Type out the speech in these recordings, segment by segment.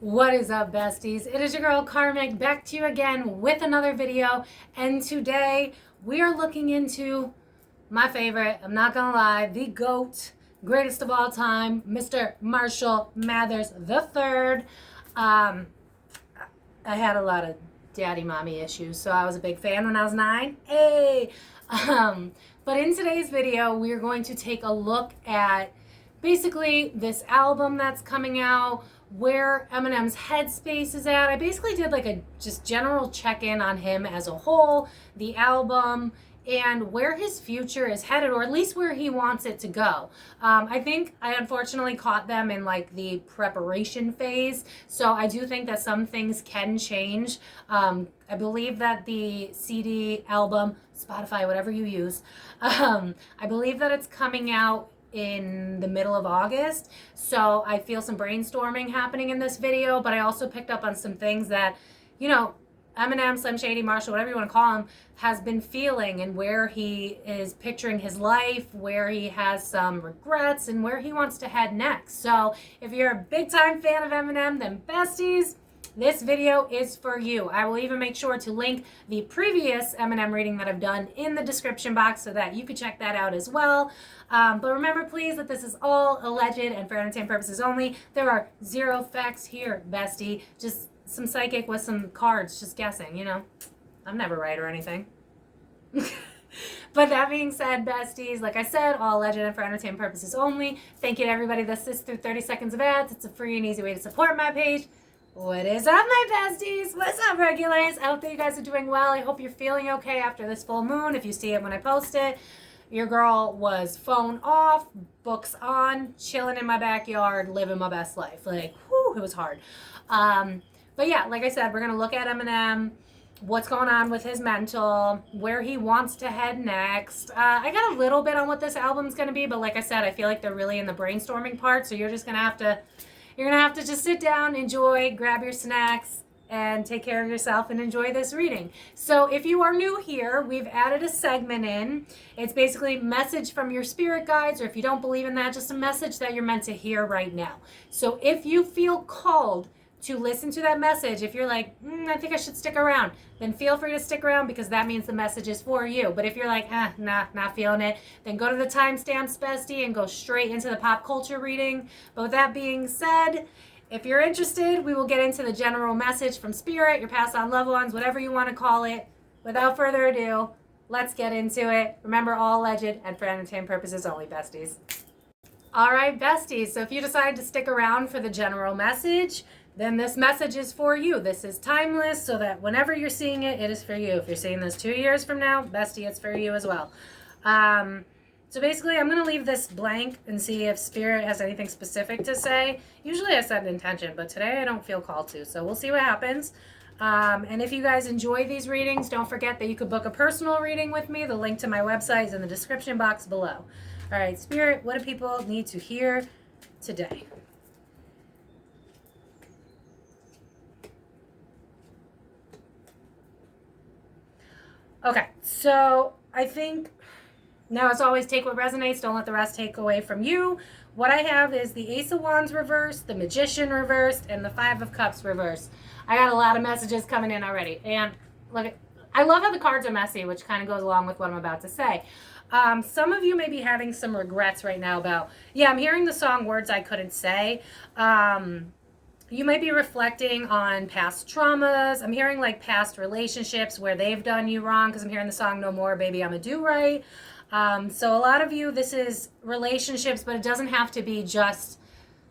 What is up, besties? It is your girl Karmic, back to you again with another video, and today we are looking into my favorite, I'm not gonna lie, the GOAT, greatest of all time, Mr. Marshall Mathers III. I had a lot of daddy mommy issues, so I was a big fan when I was 9. Hey! But in today's video, we are going to take a look at basically this album that's coming out, where Eminem's headspace is at. I basically did like a just general check-in on him as a whole, the album, and where his future is headed, or at least where he wants it to go. I think I unfortunately caught them in like the preparation phase, so I do think that some things can change. I believe that the CD, album, Spotify, whatever you use, I believe that it's coming out in the middle of August, so I feel some brainstorming happening in this video, but I also picked up on some things that, you know, Eminem, Slim Shady, Marshall, whatever you want to call him, has been feeling, and where he is picturing his life, where he has some regrets, and where he wants to head next. So if you're a big time fan of Eminem, then besties, this video is for you. I will even make sure to link the previous Eminem reading that I've done in the description box so that you can check that out as well. But remember, please, that this is all alleged and for entertainment purposes only. There are zero facts here, bestie. Just some psychic with some cards, just guessing, you know. I'm never right or anything. But that being said, besties, like I said, all alleged and for entertainment purposes only. Thank you to everybody that sits through 30 seconds of ads. It's a free and easy way to support my page. What is up, my besties? What's up, regulars? I hope that you guys are doing well. I hope you're feeling okay after this full moon. If you see it when I post it, your girl was phone off, books on, chilling in my backyard, living my best life. Like, whew, it was hard. But yeah, like I said, we're going to look at Eminem, what's going on with his mental, where he wants to head next. I got a little bit on what this album's going to be, but like I said, I feel like they're really in the brainstorming part, so you're just going to have to... You're going to have to just sit down, enjoy, grab your snacks, and take care of yourself and enjoy this reading. So if you are new here, we've added a segment in. It's basically message from your spirit guides, or if you don't believe in that, just a message that you're meant to hear right now. So if you feel called to listen to that message, if you're like, I think I should stick around, then feel free to stick around, because that means the message is for you. But if you're like, nah, not feeling it, then go to the timestamps, bestie, and go straight into the pop culture reading. But with that being said, if you're interested, we will get into the general message from spirit, your past on loved ones, whatever you want to call it. Without further ado, let's get into it. Remember, all alleged and for entertainment purposes only, besties. All right, besties, so if you decide to stick around for the general message, then this message is for you. This is timeless, so that whenever you're seeing it, it is for you. If you're seeing this 2 years from now, bestie, it's for you as well. So basically, I'm going to leave this blank and see if Spirit has anything specific to say. Usually I set an intention, but today I don't feel called to, so we'll see what happens. And if you guys enjoy these readings, don't forget that you could book a personal reading with me. The link to my website is in the description box below. All right, Spirit, what do people need to hear today? Okay, so I think, now as always, take what resonates, don't let the rest take away from you. What I have is the Ace of Wands reversed, the Magician reversed, and the Five of Cups reversed. I got a lot of messages coming in already, and look, I love how the cards are messy, which kind of goes along with what I'm about to say. Some of you may be having some regrets right now about, yeah, I'm hearing the song Words I Couldn't Say. You might be reflecting on past traumas. I'm hearing like past relationships where they've done you wrong, because I'm hearing the song No More, Baby, I'ma Do Right. So a lot of you, this is relationships, but it doesn't have to be just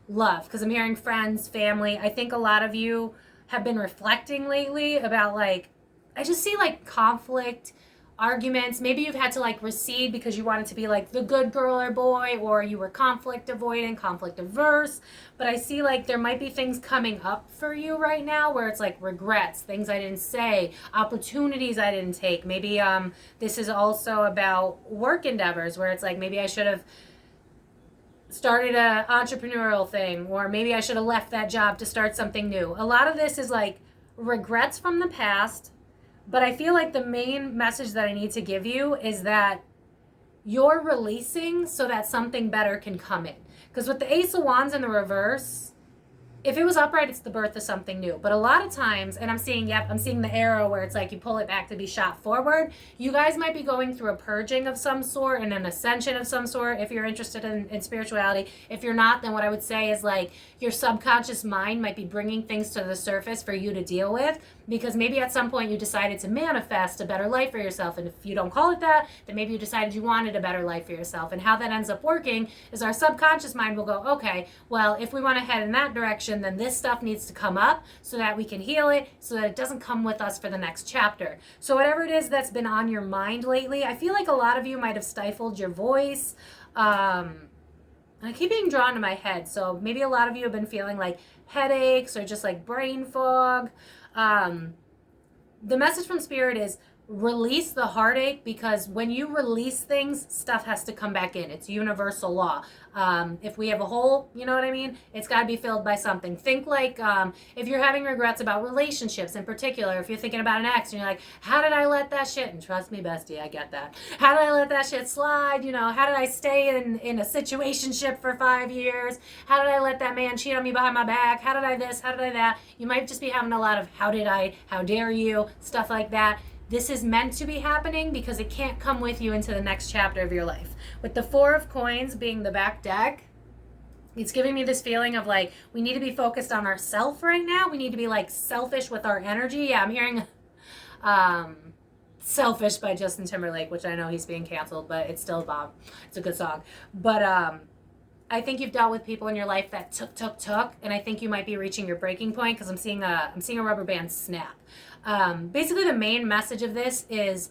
love, because I'm hearing friends, family. I think a lot of you have been reflecting lately about, like, I just see like conflict, arguments. Maybe you've had to like recede because you wanted to be like the good girl or boy, or you were conflict avoiding, conflict averse. But I see like there might be things coming up for you right now where it's like regrets, things I didn't say, opportunities I didn't take. Maybe this is also about work endeavors where it's like maybe I should have started a entrepreneurial thing, or maybe I should have left that job to start something new. A lot of this is like regrets from the past, But I feel like the main message that I need to give you is that you're releasing so that something better can come in. Because with the Ace of Wands in the reverse, if it was upright, it's the birth of something new. But a lot of times, and I'm seeing the arrow where it's like you pull it back to be shot forward. You guys might be going through a purging of some sort and an ascension of some sort if you're interested in spirituality. If you're not, then what I would say is like your subconscious mind might be bringing things to the surface for you to deal with, because maybe at some point you decided to manifest a better life for yourself. And if you don't call it that, then maybe you decided you wanted a better life for yourself. And how that ends up working is our subconscious mind will go, okay, well, if we want to head in that direction, then this stuff needs to come up so that we can heal it, so that it doesn't come with us for the next chapter. So whatever it is that's been on your mind lately, I feel like a lot of you might have stifled your voice. I keep being drawn to my head. So maybe a lot of you have been feeling like headaches or just like brain fog. The message from Spirit is release the heartache, because when you release things, stuff has to come back in. It's universal law. If we have a hole, you know what I mean? It's got to be filled by something. Think like if you're having regrets about relationships in particular, if you're thinking about an ex and you're like, how did I let that shit, and trust me, bestie, I get that. How did I let that shit slide? You know, how did I stay in a situationship for 5 years? How did I let that man cheat on me behind my back? How did I this? How did I that? You might just be having a lot of how did I, how dare you, stuff like that. This is meant to be happening because it can't come with you into the next chapter of your life. With the Four of Coins being the back deck, it's giving me this feeling of like, we need to be focused on ourselves right now. We need to be like selfish with our energy. Yeah, I'm hearing Selfish by Justin Timberlake, which I know he's being canceled, but it's still a bomb. It's a good song. But I think you've dealt with people in your life that took, and I think you might be reaching your breaking point, because I'm seeing a rubber band snap. Basically, the main message of this is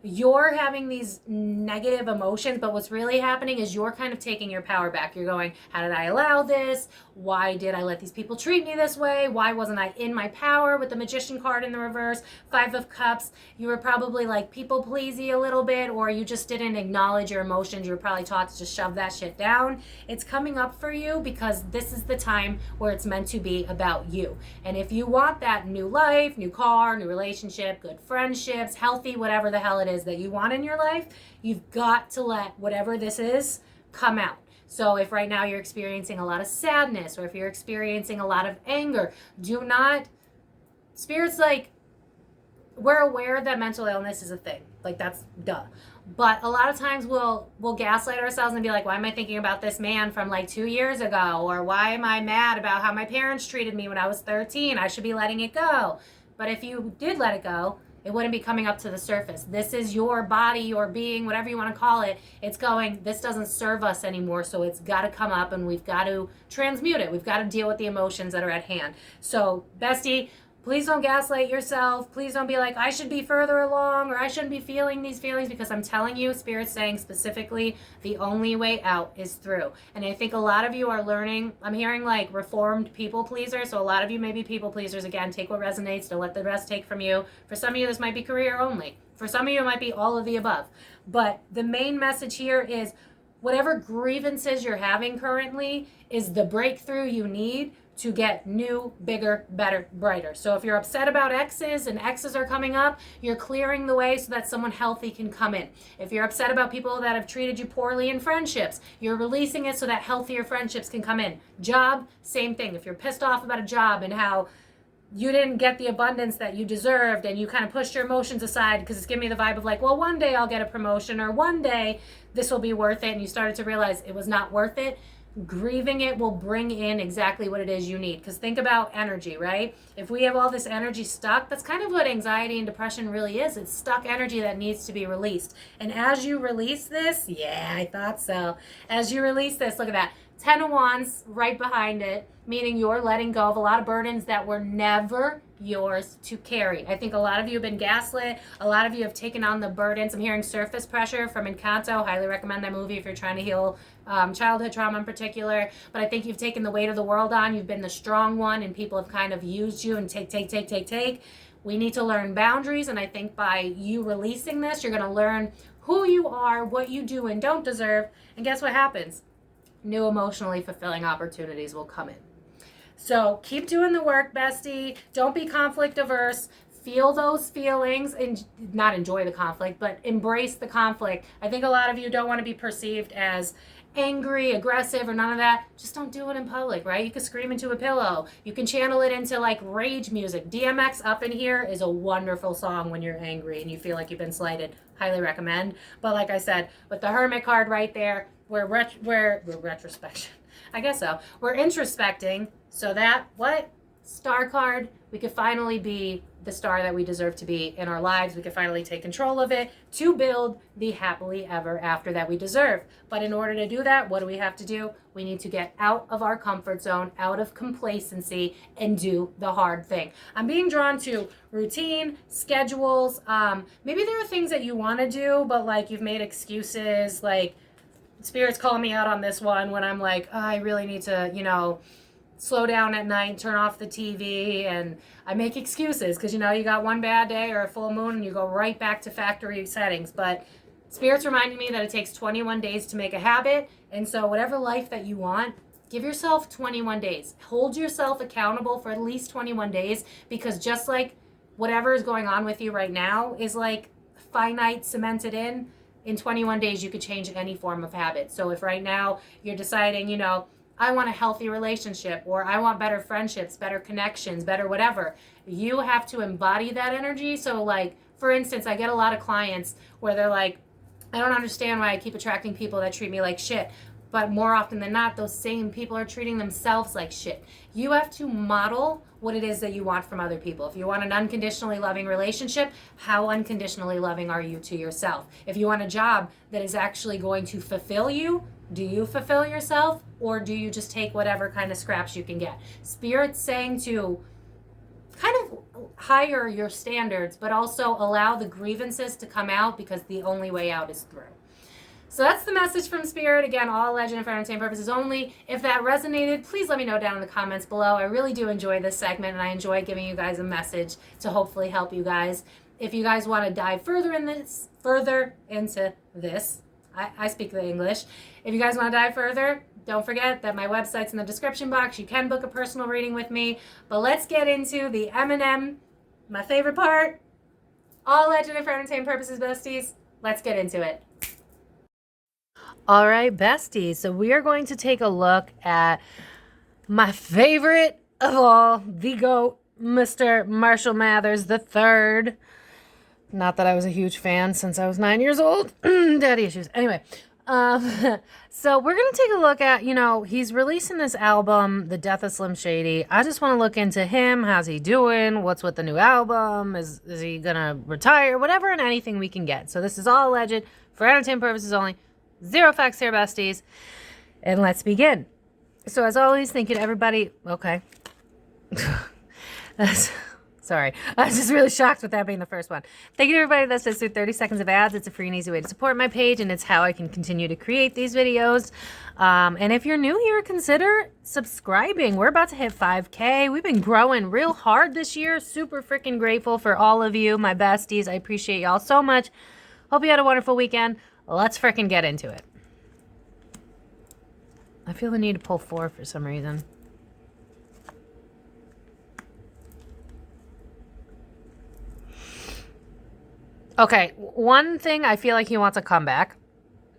you're having these negative emotions, but what's really happening is you're kind of taking your power back. You're going, how did I allow this? Why did I let these people treat me this way? Why wasn't I in my power? With the Magician card in the reverse, Five of Cups, you were probably like people pleasy a little bit, or you just didn't acknowledge your emotions. You were probably taught to just shove that shit down. It's coming up for you because this is the time where it's meant to be about you. And if you want that new life, new car, new relationship, good friendships, healthy, whatever the hell it is that you want in your life, you've got to let whatever this is come out. So if right now you're experiencing a lot of sadness, or if you're experiencing a lot of anger, do not, Spirit's like, we're aware that mental illness is a thing. Like, that's duh. But a lot of times we'll gaslight ourselves and be like, why am I thinking about this man from like 2 years ago? Or why am I mad about how my parents treated me when I was 13? I should be letting it go. But if you did let it go, it wouldn't be coming up to the surface. This is your body, your being, whatever you want to call it. It's going, this doesn't serve us anymore, so it's got to come up and we've got to transmute it. We've got to deal with the emotions that are at hand. So, bestie, please don't gaslight yourself. Please don't be like, I should be further along, or I shouldn't be feeling these feelings, because I'm telling you, Spirit's saying specifically, the only way out is through. And I think a lot of you are learning, I'm hearing like reformed people pleasers. So a lot of you may be people pleasers. Again, take what resonates, don't let the rest take from you. For some of you, this might be career only. For some of you, it might be all of the above. But the main message here is whatever grievances you're having currently is the breakthrough you need to get new, bigger, better, brighter. So if you're upset about exes and exes are coming up, you're clearing the way so that someone healthy can come in. If you're upset about people that have treated you poorly in friendships, you're releasing it so that healthier friendships can come in. Job, same thing. If you're pissed off about a job and how you didn't get the abundance that you deserved, and you kind of pushed your emotions aside because it's giving me the vibe of like, well, one day I'll get a promotion, or one day this will be worth it, and you started to realize it was not worth it, grieving it will bring in exactly what it is you need. Because think about energy, right? If we have all this energy stuck, that's kind of what anxiety and depression really is. It's stuck energy that needs to be released. And as you release this, yeah, I thought so. As you release this, look at that. 10 of Wands right behind it, meaning you're letting go of a lot of burdens that were never yours to carry. I think a lot of you have been gaslit. A lot of you have taken on the burdens. I'm hearing Surface Pressure from Encanto. Highly recommend that movie if you're trying to heal childhood trauma in particular. But I think you've taken the weight of the world on. You've been the strong one, and people have kind of used you and take. We need to learn boundaries, and I think by you releasing this, you're going to learn who you are, what you do and don't deserve, and guess what happens? New emotionally fulfilling opportunities will come in. So keep doing the work, bestie. Don't be conflict averse. feel those feelings and not enjoy the conflict, but embrace the conflict. I think a lot of you don't want to be perceived as angry, aggressive, or none of that. Just don't do it in public, right? You can scream into a pillow. You can channel it into like rage music. DMX Up in Here is a wonderful song when you're angry and you feel like you've been slighted. Highly recommend. But like I said, with the Hermit card right there, we're retrospection. I guess so. We're introspecting so that what? Star card, we could finally be the star that we deserve to be in our lives. We can finally take control of it to build the happily ever after that we deserve. But in order to do that, what do we have to do? We need to get out of our comfort zone, out of complacency, and do the hard thing. I'm being drawn to routine, schedules. Maybe there are things that you want to do, but like you've made excuses. Like Spirit's calling me out on this one when I'm like, oh, I really need to, you know, slow down at night, turn off the TV, and I make excuses because, you know, you got one bad day or a full moon and you go right back to factory settings. But Spirit's reminding me that it takes 21 days to make a habit. And so whatever life that you want, give yourself 21 days. Hold yourself accountable for at least 21 days, because just like whatever is going on with you right now is like finite, cemented in 21 days, you could change any form of habit. So if right now you're deciding, you know, I want a healthy relationship, or I want better friendships, better connections, better whatever, you have to embody that energy. So like, for instance, I get a lot of clients where they're like, I don't understand why I keep attracting people that treat me like shit. But more often than not, those same people are treating themselves like shit. You have to model what it is that you want from other people. If you want an unconditionally loving relationship, how unconditionally loving are you to yourself? If you want a job that is actually going to fulfill you, do you fulfill yourself, or do you just take whatever kind of scraps you can get? Spirit's saying to kind of higher your standards, but also allow the grievances to come out, because the only way out is through. So that's the message from Spirit. Again, all legend and for entertainment purposes only. If that resonated, please let me know down in the comments below. I really do enjoy this segment, and I enjoy giving you guys a message to hopefully help you guys. If you guys want to dive further into this, I speak the English. If you guys want to dive further, don't forget that my website's in the description box. You can book a personal reading with me. But let's get into the Eminem, my favorite part. All legend and for entertainment purposes, besties. Let's get into it. All right, besties. So we are going to take a look at my favorite of all, the GOAT, Mr. Marshall Mathers III. Not that I was a huge fan since I was 9 years old. Daddy issues. Anyway, so we're going to take a look at, you know, he's releasing this album, The Death of Slim Shady. I just want to look into him. How's he doing? What's with the new album? Is he going to retire? Whatever and anything we can get. So this is all alleged for entertainment purposes only. Zero facts here, besties. And let's begin. So as always, thank you to everybody. Okay. Sorry. I was just really shocked with that being the first one. Thank you to everybody that sits through 30 seconds of ads. It's a free and easy way to support my page, and it's how I can continue to create these videos. And if you're new here, consider subscribing. We're about to hit 5K. We've been growing real hard this year. Super freaking grateful for all of you, my besties. I appreciate y'all so much. Hope you had a wonderful weekend. Let's freaking get into it. I feel the need to pull 4 for some reason. Okay, one thing, I feel like he wants a comeback,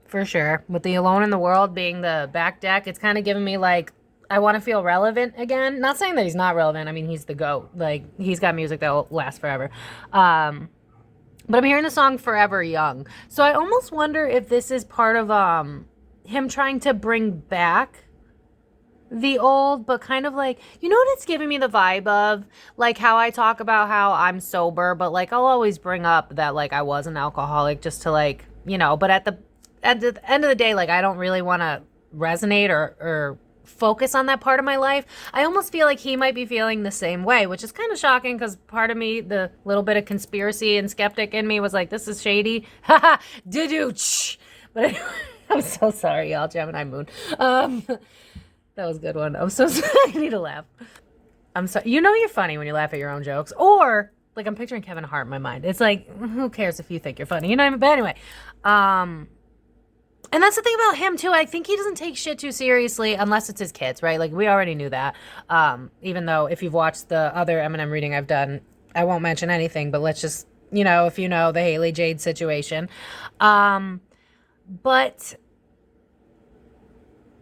for sure. With the Alone in the World being the back deck, it's kind of giving me, like, I want to feel relevant again. Not saying that he's not relevant. I mean, he's the GOAT. Like, he's got music that will last forever. But I'm hearing the song Forever Young. So I almost wonder if this is part of him trying to bring back the old, but kind of like, you know what it's giving me the vibe of? Like how I talk about how I'm sober, but like I'll always bring up that like I was an alcoholic just to like, you know, but at the end of the day, like I don't really want to resonate or focus on that part of my life. I almost feel like he might be feeling the same way, which is kind of shocking because part of me, the little bit of conspiracy and skeptic in me was like, this is shady. Haha, doo-doo. But anyway, I'm so sorry, y'all. Gemini moon. That was a good one. I'm so sorry. I need to laugh. I'm sorry. You know you're funny when you laugh at your own jokes. Or, like, I'm picturing Kevin Hart in my mind. It's like, who cares if you think you're funny? You know what I mean? But anyway. And that's the thing about him, too. I think he doesn't take shit too seriously unless it's his kids, right? Like, we already knew that. Even though if you've watched the other Eminem reading I've done, I won't mention anything, but let's just, you know, if you know the Haley Jade situation. But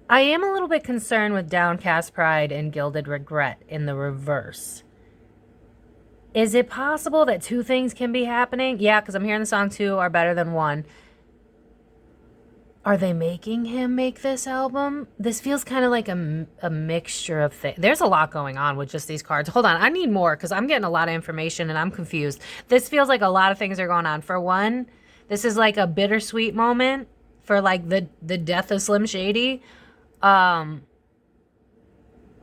I am a little bit concerned with downcast pride and gilded regret in the reverse. Is it possible that two things can be happening? Yeah, because I'm hearing the song two are better than one. Are they making him make this album? This feels kind of like a mixture of things. There's a lot going on with just these cards. Hold on, I need more because I'm getting a lot of information and I'm confused. This feels like a lot of things are going on. For one, this is like a bittersweet moment for like the death of Slim Shady. I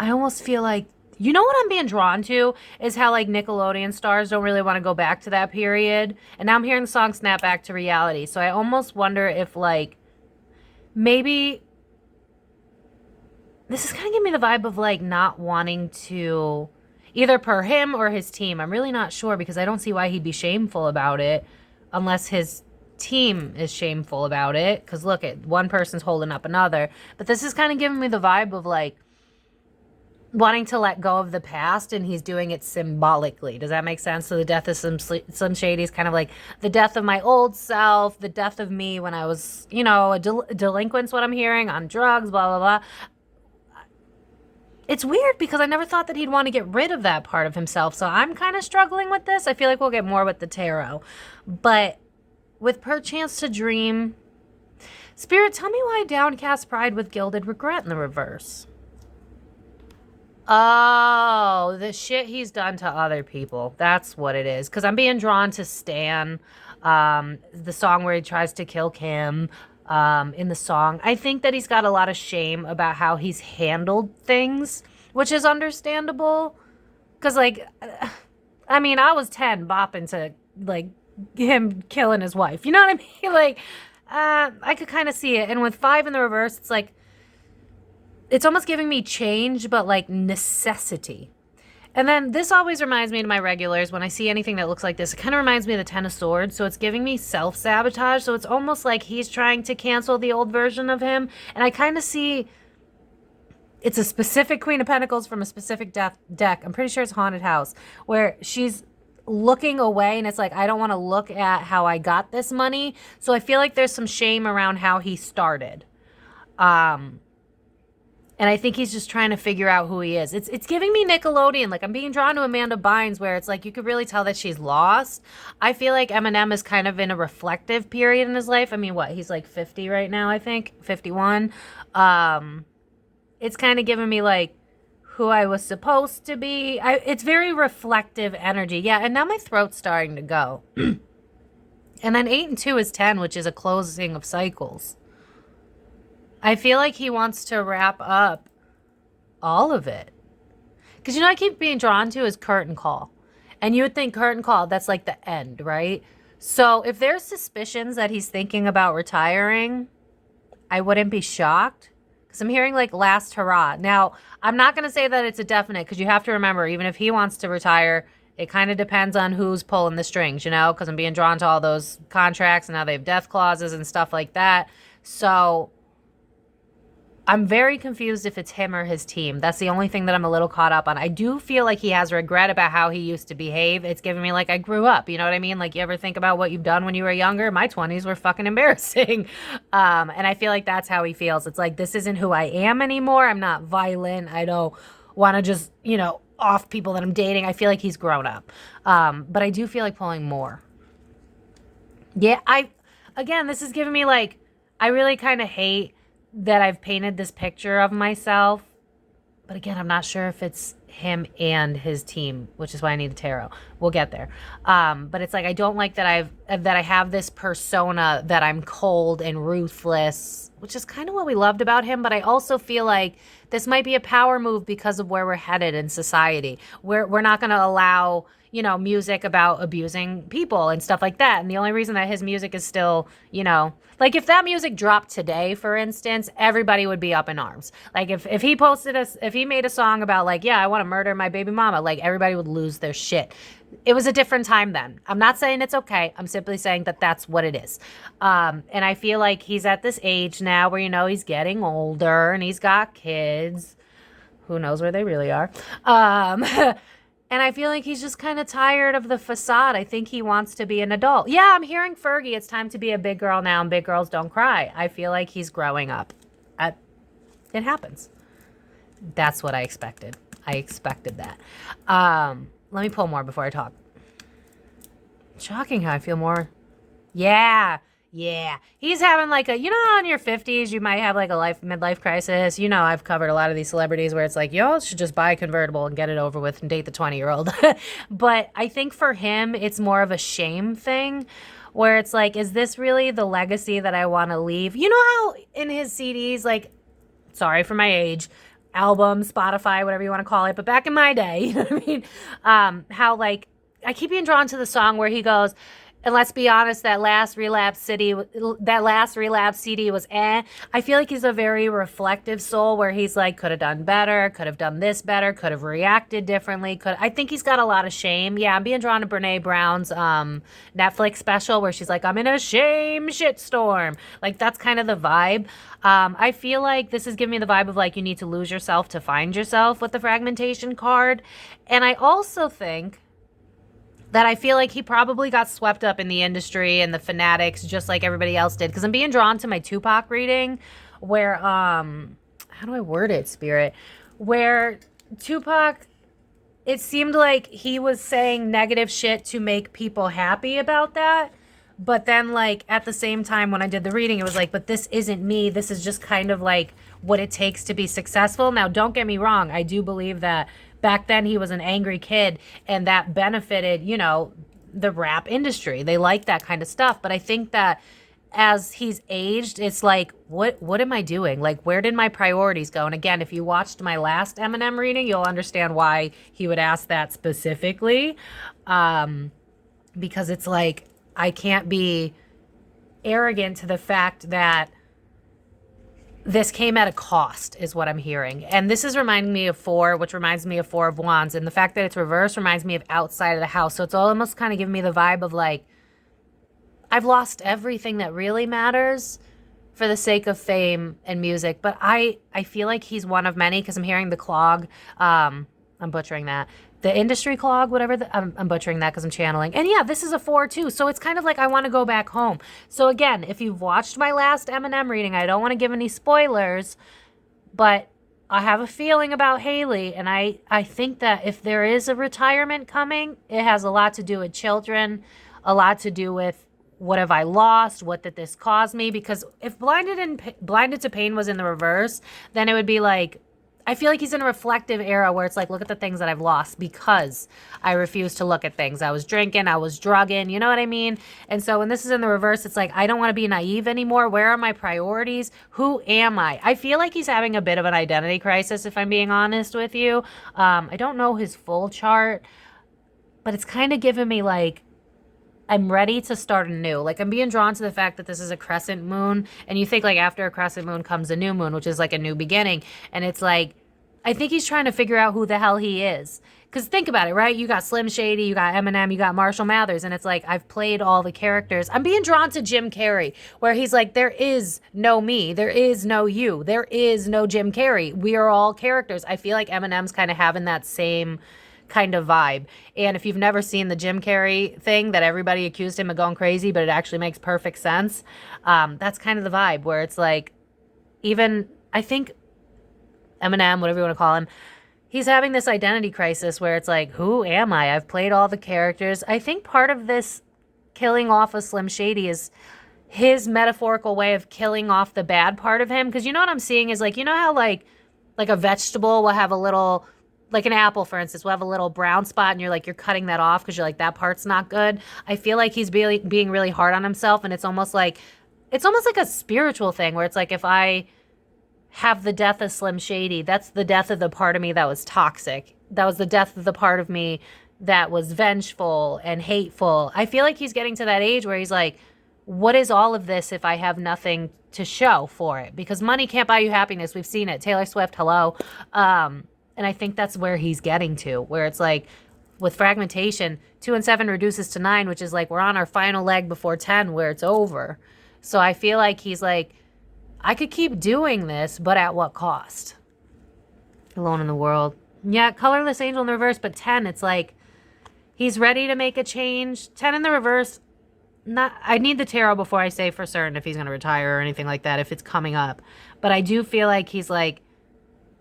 almost feel like, you know what I'm being drawn to is how like Nickelodeon stars don't really want to go back to that period. And now I'm hearing the song Snap Back to Reality. So I almost wonder if like, maybe this is kind of giving me the vibe of like not wanting to, either per him or his team. I'm really not sure because I don't see why he'd be shameful about it unless his team is shameful about it. Because look, one person's holding up another. But this is kind of giving me the vibe of like wanting to let go of the past, and he's doing it symbolically. Does that make sense? So the death of Slim Shady is kind of like the death of my old self, the death of me when I was, you know, a delinquent's what I'm hearing, on drugs, blah, blah, blah. It's weird because I never thought that he'd want to get rid of that part of himself. So I'm kind of struggling with this. I feel like we'll get more with the tarot. But with perchance to dream, Spirit, tell me why downcast pride with gilded regret in the reverse. Oh, the shit he's done to other people. That's what it is. Because I'm being drawn to Stan, the song where he tries to kill Kim. In the song, I think that he's got a lot of shame about how he's handled things, which is understandable. Because, like, I mean, I was 10 bopping to, like, him killing his wife. You know what I mean? Like, I could kind of see it. And with 5 in the reverse, it's like, it's almost giving me change, but like necessity. And then this always reminds me of my regulars. When I see anything that looks like this, it kind of reminds me of the Ten of Swords. So it's giving me self-sabotage. So it's almost like he's trying to cancel the old version of him. And I kind of see it's a specific Queen of Pentacles from a specific deck. I'm pretty sure it's Haunted House, where she's looking away and it's like, I don't want to look at how I got this money. So I feel like there's some shame around how he started. And I think he's just trying to figure out who he is. It's giving me Nickelodeon. Like, I'm being drawn to Amanda Bynes, where it's like you could really tell that she's lost. I feel like Eminem is kind of in a reflective period in his life. I mean, what? He's like 50 right now, I think. 51. It's kind of giving me like who I was supposed to be. It's very reflective energy. Yeah, and now my throat's starting to go. And then 8 and 2 is 10, which is a closing of cycles. I feel like he wants to wrap up all of it. Because, you know, I keep being drawn to is curtain call. And you would think curtain call, that's like the end, right? So if there's suspicions that he's thinking about retiring, I wouldn't be shocked. Because I'm hearing like last hurrah. Now, I'm not going to say that it's a definite, because you have to remember, even if he wants to retire, it kind of depends on who's pulling the strings, you know? Because I'm being drawn to all those contracts and how they have death clauses and stuff like that. So I'm very confused if it's him or his team. That's the only thing that I'm a little caught up on. I do feel like he has regret about how he used to behave. It's giving me like I grew up. You know what I mean? Like, you ever think about what you've done when you were younger? My 20s were fucking embarrassing. And I feel like that's how he feels. It's like, this isn't who I am anymore. I'm not violent. I don't want to just, you know, off people that I'm dating. I feel like he's grown up. But I do feel like pulling more. Yeah, again, this is giving me like, I really kind of hate that I've painted this picture of myself, but again, I'm not sure if it's him and his team, which is why I need a tarot. We'll get there. But it's like, I don't like that I have this persona that I'm cold and ruthless, which is kind of what we loved about him. But I also feel like this might be a power move because of where we're headed in society. We're not going to allow, you know, music about abusing people and stuff like that. And the only reason that his music is still, you know, like if that music dropped today, for instance, everybody would be up in arms. Like if he if he made a song about like, yeah, I want to murder my baby mama, like everybody would lose their shit. It was a different time then. I'm not saying it's okay. I'm simply saying that that's what it is. And I feel like he's at this age now where, you know, he's getting older and he's got kids. Who knows where they really are. And I feel like he's just kind of tired of the facade. I think he wants to be an adult. Yeah, I'm hearing Fergie. It's time to be a big girl now, and big girls don't cry. I feel like he's growing up. It happens. That's what I expected. I expected that. Let me pull more before I talk. Shocking how I feel more. Yeah. He's having like a, in your 50s, you might have like a midlife crisis. I've covered a lot of these celebrities where it's like, y'all should just buy a convertible and get it over with and date the 20-year-old. But I think for him, it's more of a shame thing where it's like, is this really the legacy that I want to leave? You know how in his CDs, like, sorry for my age, album, Spotify, whatever you want to call it, but back in my day, you know what I mean? How like, I keep being drawn to the song where he goes, and let's be honest, that last relapse CD was eh. I feel like he's a very reflective soul where he's like, could have done better, could have done this better, could have reacted differently. I think he's got a lot of shame. Yeah, I'm being drawn to Brene Brown's Netflix special where she's like, I'm in a shame shitstorm. Like, that's kind of the vibe. I feel like this is giving me the vibe of like, you need to lose yourself to find yourself with the fragmentation card. And I also think that I feel like he probably got swept up in the industry and the fanatics just like everybody else did. Because I'm being drawn to my Tupac reading where, how do I word it, Spirit? Where Tupac, it seemed like he was saying negative shit to make people happy about that. But then, like, at the same time, when I did the reading, it was like, but this isn't me. This is just kind of like what it takes to be successful. Now, don't get me wrong. I do believe that back then he was an angry kid and that benefited, the rap industry. They like that kind of stuff. But I think that as he's aged, it's like, what am I doing? Like, where did my priorities go? And again, if you watched my last Eminem reading, you'll understand why he would ask that specifically. Because it's like, I can't be arrogant to the fact that this came at a cost, is what I'm hearing. And this is reminding me of 4, which reminds me of 4 of Wands. And the fact that it's reversed reminds me of outside of the house. So it's almost kind of giving me the vibe of like, I've lost everything that really matters for the sake of fame and music. But I feel like he's one of many because I'm hearing the clog. I'm butchering that. The industry clog, whatever. I'm butchering that because I'm channeling. And yeah, this is a 4 too. So it's kind of like I want to go back home. So again, if you've watched my last Eminem reading, I don't want to give any spoilers, but I have a feeling about Haley. And I think that if there is a retirement coming, it has a lot to do with children, a lot to do with what have I lost? What did this cause me? Because if Blinded to Pain was in the reverse, then it would be like, I feel like he's in a reflective era where it's like, look at the things that I've lost because I refuse to look at things. I was drinking, I was drugging, you know what I mean? And so when this is in the reverse, it's like, I don't want to be naive anymore. Where are my priorities? Who am I? I feel like he's having a bit of an identity crisis, if I'm being honest with you. I don't know his full chart, but it's kind of giving me like, I'm ready to start anew. Like, I'm being drawn to the fact that this is a crescent moon, and you think like after a crescent moon comes a new moon, which is like a new beginning. And it's like, I think he's trying to figure out who the hell he is. Because think about it, right? You got Slim Shady, you got Eminem, you got Marshall Mathers, and it's like, I've played all the characters. I'm being drawn to Jim Carrey, where he's like, there is no me, there is no you, there is no Jim Carrey. We are all characters. I feel like Eminem's kind of having that same kind of vibe. And if you've never seen the Jim Carrey thing that everybody accused him of going crazy, but it actually makes perfect sense, that's kind of the vibe where it's like, even I think Eminem, whatever you want to call him, he's having this identity crisis where it's like, who am I? I've played all the characters. I think part of this killing off of Slim Shady is his metaphorical way of killing off the bad part of him. Because you know what I'm seeing is like, you know how like a vegetable will have a little, like an apple, for instance, will have a little brown spot and you're like, you're cutting that off because you're like, that part's not good. I feel like he's being really hard on himself. And it's almost like a spiritual thing where it's like, if I have the death of Slim Shady, that's the death of the part of me that was toxic. That was the death of the part of me that was vengeful and hateful. I feel like he's getting to that age where he's like, what is all of this if I have nothing to show for it? Because money can't buy you happiness. We've seen it. Taylor Swift, hello. And I think that's where he's getting to, where it's like with fragmentation, 2 and 7 reduces to 9, which is like we're on our final leg before 10 where it's over. So I feel like he's like, I could keep doing this, but at what cost? Alone in the World. Yeah, colorless angel in the reverse, but 10, it's like he's ready to make a change. 10 in the reverse, I need the tarot before I say for certain if he's going to retire or anything like that, if it's coming up. But I do feel like he's like,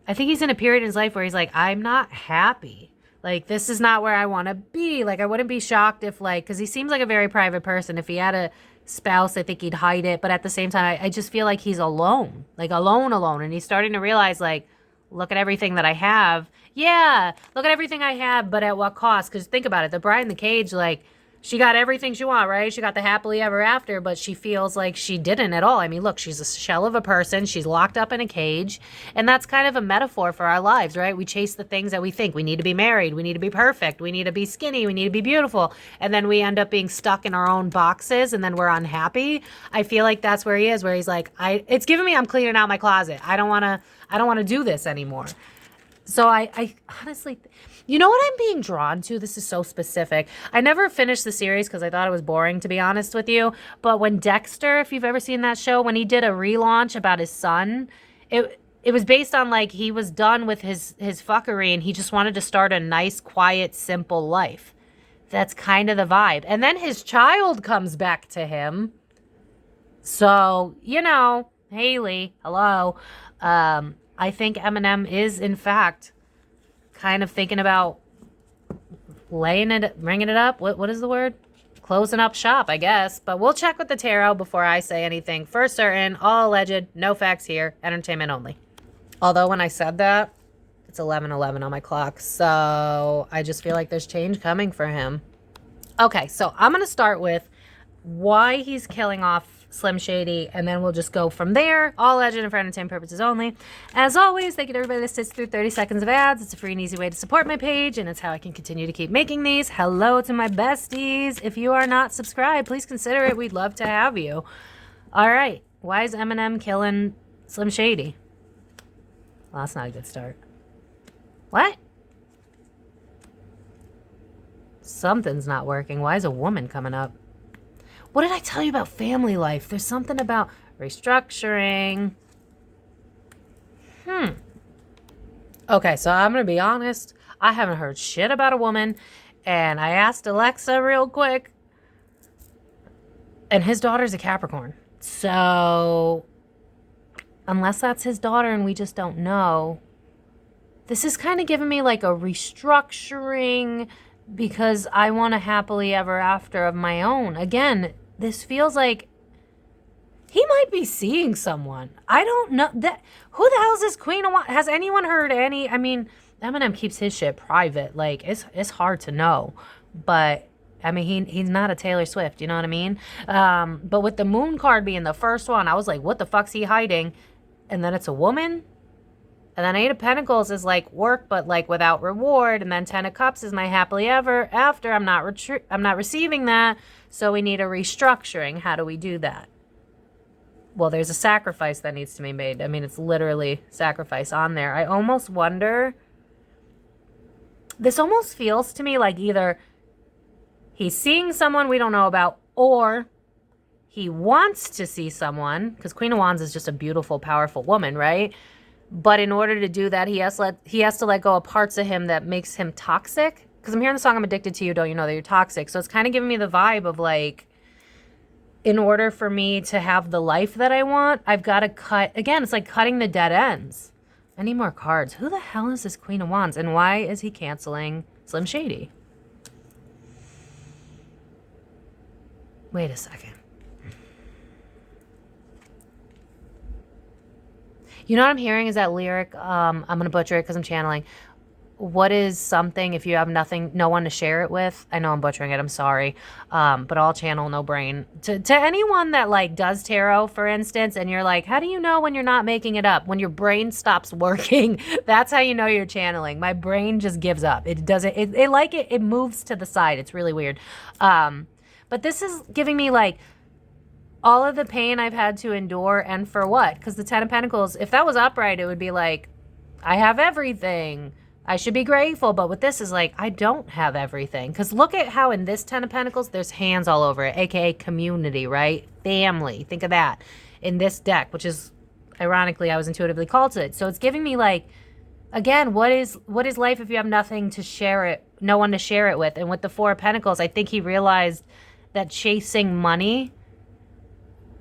I think he's in a period in his life where he's like, I'm not happy. Like, this is not where I want to be. Like, I wouldn't be shocked if, like, because he seems like a very private person. If he had a spouse, I think he'd hide it. But at the same time, I just feel like he's alone. Like, alone. And he's starting to realize, like, look at everything that I have. Yeah, look at everything I have, but at what cost? Because think about it. The bride in the cage, like, she got everything she wanted, right? She got the happily ever after, but she feels like she didn't at all. I mean, look, she's a shell of a person. She's locked up in a cage. And that's kind of a metaphor for our lives, right? We chase the things that we think. We need to be married. We need to be perfect. We need to be skinny. We need to be beautiful. And then we end up being stuck in our own boxes, and then we're unhappy. I feel like that's where he is, where he's like, it's giving me, I'm cleaning out my closet. I don't want to do this anymore. So I honestly, you know what I'm being drawn to? This is so specific. I never finished the series because I thought it was boring, to be honest with you. But when Dexter, if you've ever seen that show, when he did a relaunch about his son, it was based on, like, he was done with his fuckery and he just wanted to start a nice, quiet, simple life. That's kind of the vibe. And then his child comes back to him. So, you know, Haley, hello. I think Eminem is, in fact, kind of thinking about ringing it up. What is the word? Closing up shop, I guess. But we'll check with the tarot before I say anything. For certain, all alleged, no facts here, entertainment only. Although when I said that, it's 11:11 on my clock. So I just feel like there's change coming for him. Okay, so I'm going to start with why he's killing off Slim Shady, and then we'll just go from there. All legend and for entertainment purposes only. As always, thank you to everybody that sits through 30 seconds of ads. It's a free and easy way to support my page, and it's how I can continue to keep making these. Hello to my besties. If you are not subscribed, please consider it. We'd love to have you. All right. Why is Eminem killing Slim Shady? Well, that's not a good start. What? Something's not working. Why is a woman coming up? What did I tell you about family life? There's something about restructuring. Okay, so I'm going to be honest. I haven't heard shit about a woman. And I asked Alexa real quick. And his daughter's a Capricorn. So, unless that's his daughter and we just don't know, this is kind of giving me like a restructuring because I want a happily ever after of my own. Again, this feels like he might be seeing someone. I don't know. Who the hell is this Queen of Wands? Has anyone heard any? I mean, Eminem keeps his shit private. Like, it's hard to know. But, I mean, he's not a Taylor Swift. You know what I mean? But with the Moon card being the first one, I was like, what the fuck's he hiding? And then it's a woman. And then 8 of Pentacles is like work, but like without reward. And then 10 of Cups is my happily ever after. I'm not receiving that. So we need a restructuring. How do we do that? Well, there's a sacrifice that needs to be made. I mean, it's literally sacrifice on there. I almost wonder. This almost feels to me like either he's seeing someone we don't know about, or he wants to see someone, because Queen of Wands is just a beautiful, powerful woman, right? But in order to do that, he has to let go of parts of him that makes him toxic. Because I'm hearing the song, I'm addicted to you, don't you know that you're toxic? So it's kind of giving me the vibe of like, in order for me to have the life that I want, I've got to cut. Again, it's like cutting the dead ends. I need more cards. Who the hell is this Queen of Wands? And why is he canceling Slim Shady? Wait a second. You know what I'm hearing is that lyric, I'm going to butcher it because I'm channeling. What is something if you have no one to share it with? I know I'm butchering it. I'm sorry. But I'll channel no brain. To anyone that like does tarot, for instance, and you're like, how do you know when you're not making it up? When your brain stops working, that's how you know you're channeling. My brain just gives up. It doesn't, it moves to the side. It's really weird. But this is giving me like, all of the pain I've had to endure, and for what? Because the 10 of Pentacles, if that was upright, it would be like, I have everything. I should be grateful. But with this is like, I don't have everything. Because look at how in this 10 of Pentacles, there's hands all over it, aka community, right? Family. Think of that in this deck, which is, ironically, I was intuitively called to it. So it's giving me like, again, what is life if you have nothing to share it, no one to share it with? And with the Four of Pentacles, I think he realized that chasing money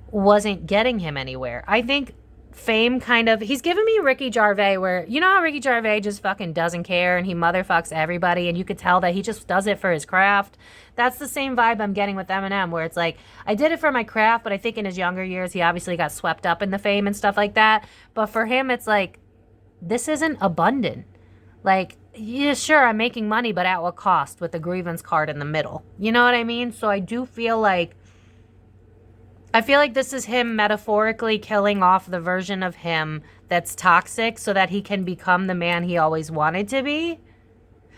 wasn't getting him anywhere. I think fame kind of, he's giving me Ricky Gervais, where, you know how Ricky Gervais just fucking doesn't care and he motherfucks everybody, and you could tell that he just does it for his craft. That's the same vibe I'm getting with Eminem, where it's like, I did it for my craft, but I think in his younger years, he obviously got swept up in the fame and stuff like that. But for him, it's like, this isn't abundant. Like, yeah, sure, I'm making money, but at what cost, with the grievance card in the middle? You know what I mean? So I do feel like, this is him metaphorically killing off the version of him that's toxic so that he can become the man he always wanted to be.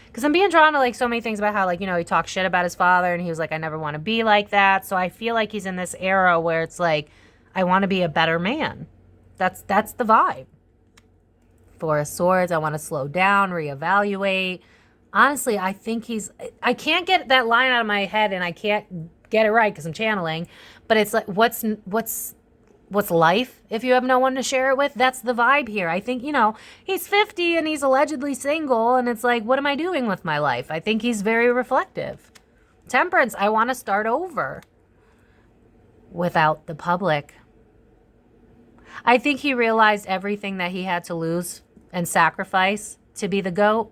Because I'm being drawn to, like, so many things about how, like, you know, he talked shit about his father and he was like, I never want to be like that. So I feel like he's in this era where it's like, I want to be a better man. That's the vibe. Four of Swords, I want to slow down, reevaluate. Honestly, I think I can't get that line out of my head and I can't get it right because I'm channeling. But it's like, what's life if you have no one to share it with? That's the vibe here. I think, you know, he's 50 and he's allegedly single, and it's like, what am I doing with my life? I think he's very reflective. Temperance, I want to start over without the public. I think he realized everything that he had to lose and sacrifice to be the GOAT.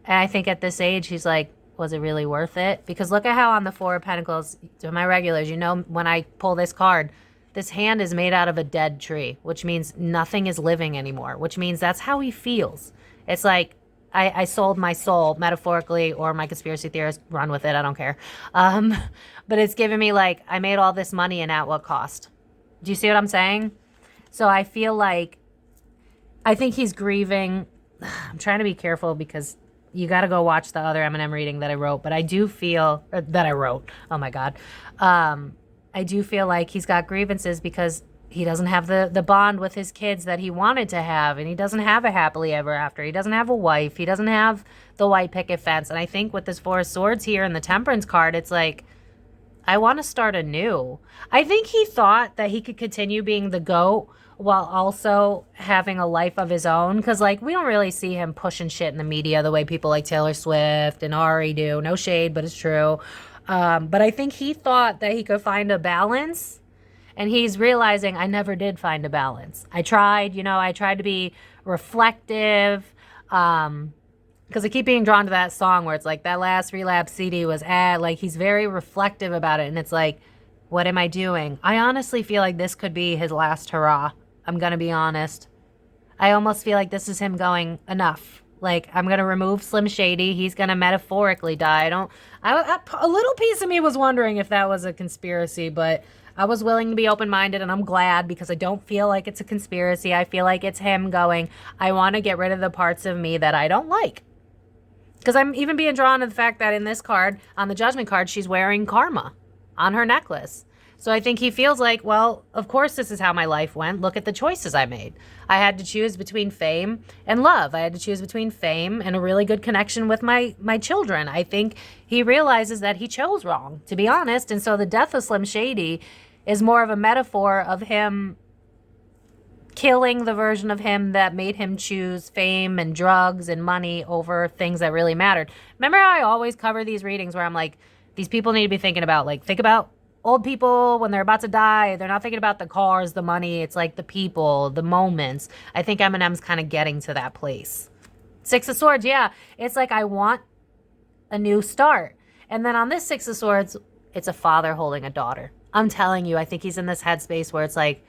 And I think at this age, he's like, was it really worth it? Because look at how on the Four of Pentacles, to my regulars, you know, when I pull this card, this hand is made out of a dead tree, which means nothing is living anymore, which means that's how he feels. It's like, I sold my soul, metaphorically, or my conspiracy theorists run with it, I don't care. But it's giving me like, I made all this money and at what cost? Do you see what I'm saying? So I feel like, I think he's grieving. I'm trying to be careful because you got to go watch the other Eminem reading that I wrote, but I do feel, oh my God. I do feel like he's got grievances because he doesn't have the bond with his kids that he wanted to have, and he doesn't have a happily ever after. He doesn't have a wife. He doesn't have the white picket fence. And I think with this Four of Swords here and the Temperance card, it's like, I want to start anew. I think he thought that he could continue being the GOAT while also having a life of his own. Because, like, we don't really see him pushing shit in the media the way people like Taylor Swift and Ari do. No shade, but it's true. But I think he thought that he could find a balance. And he's realizing, I never did find a balance. I tried to be reflective. Because I keep being drawn to that song where it's like that last Relapse CD was like, he's very reflective about it. And it's like, what am I doing? I honestly feel like this could be his last hurrah. I'm going to be honest. I almost feel like this is him going, enough. Like, I'm going to remove Slim Shady. He's going to metaphorically die. A little piece of me was wondering if that was a conspiracy, but I was willing to be open-minded, and I'm glad because I don't feel like it's a conspiracy. I feel like it's him going, I want to get rid of the parts of me that I don't like. Because I'm even being drawn to the fact that in this card, on the Judgment card, she's wearing karma on her necklace. So I think he feels like, well, of course this is how my life went. Look at the choices I made. I had to choose between fame and love. I had to choose between fame and a really good connection with my children. I think he realizes that he chose wrong, to be honest. And so the death of Slim Shady is more of a metaphor of him killing the version of him that made him choose fame and drugs and money over things that really mattered. Remember how I always cover these readings where I'm like, these people need to be thinking about, like, think about old people when they're about to die. They're not thinking about the cars, the money. It's like the people, the moments. I think Eminem's kind of getting to that place. Six of Swords, yeah. It's like, I want a new start. And then on this Six of Swords, it's a father holding a daughter. I'm telling you, I think he's in this headspace where it's like,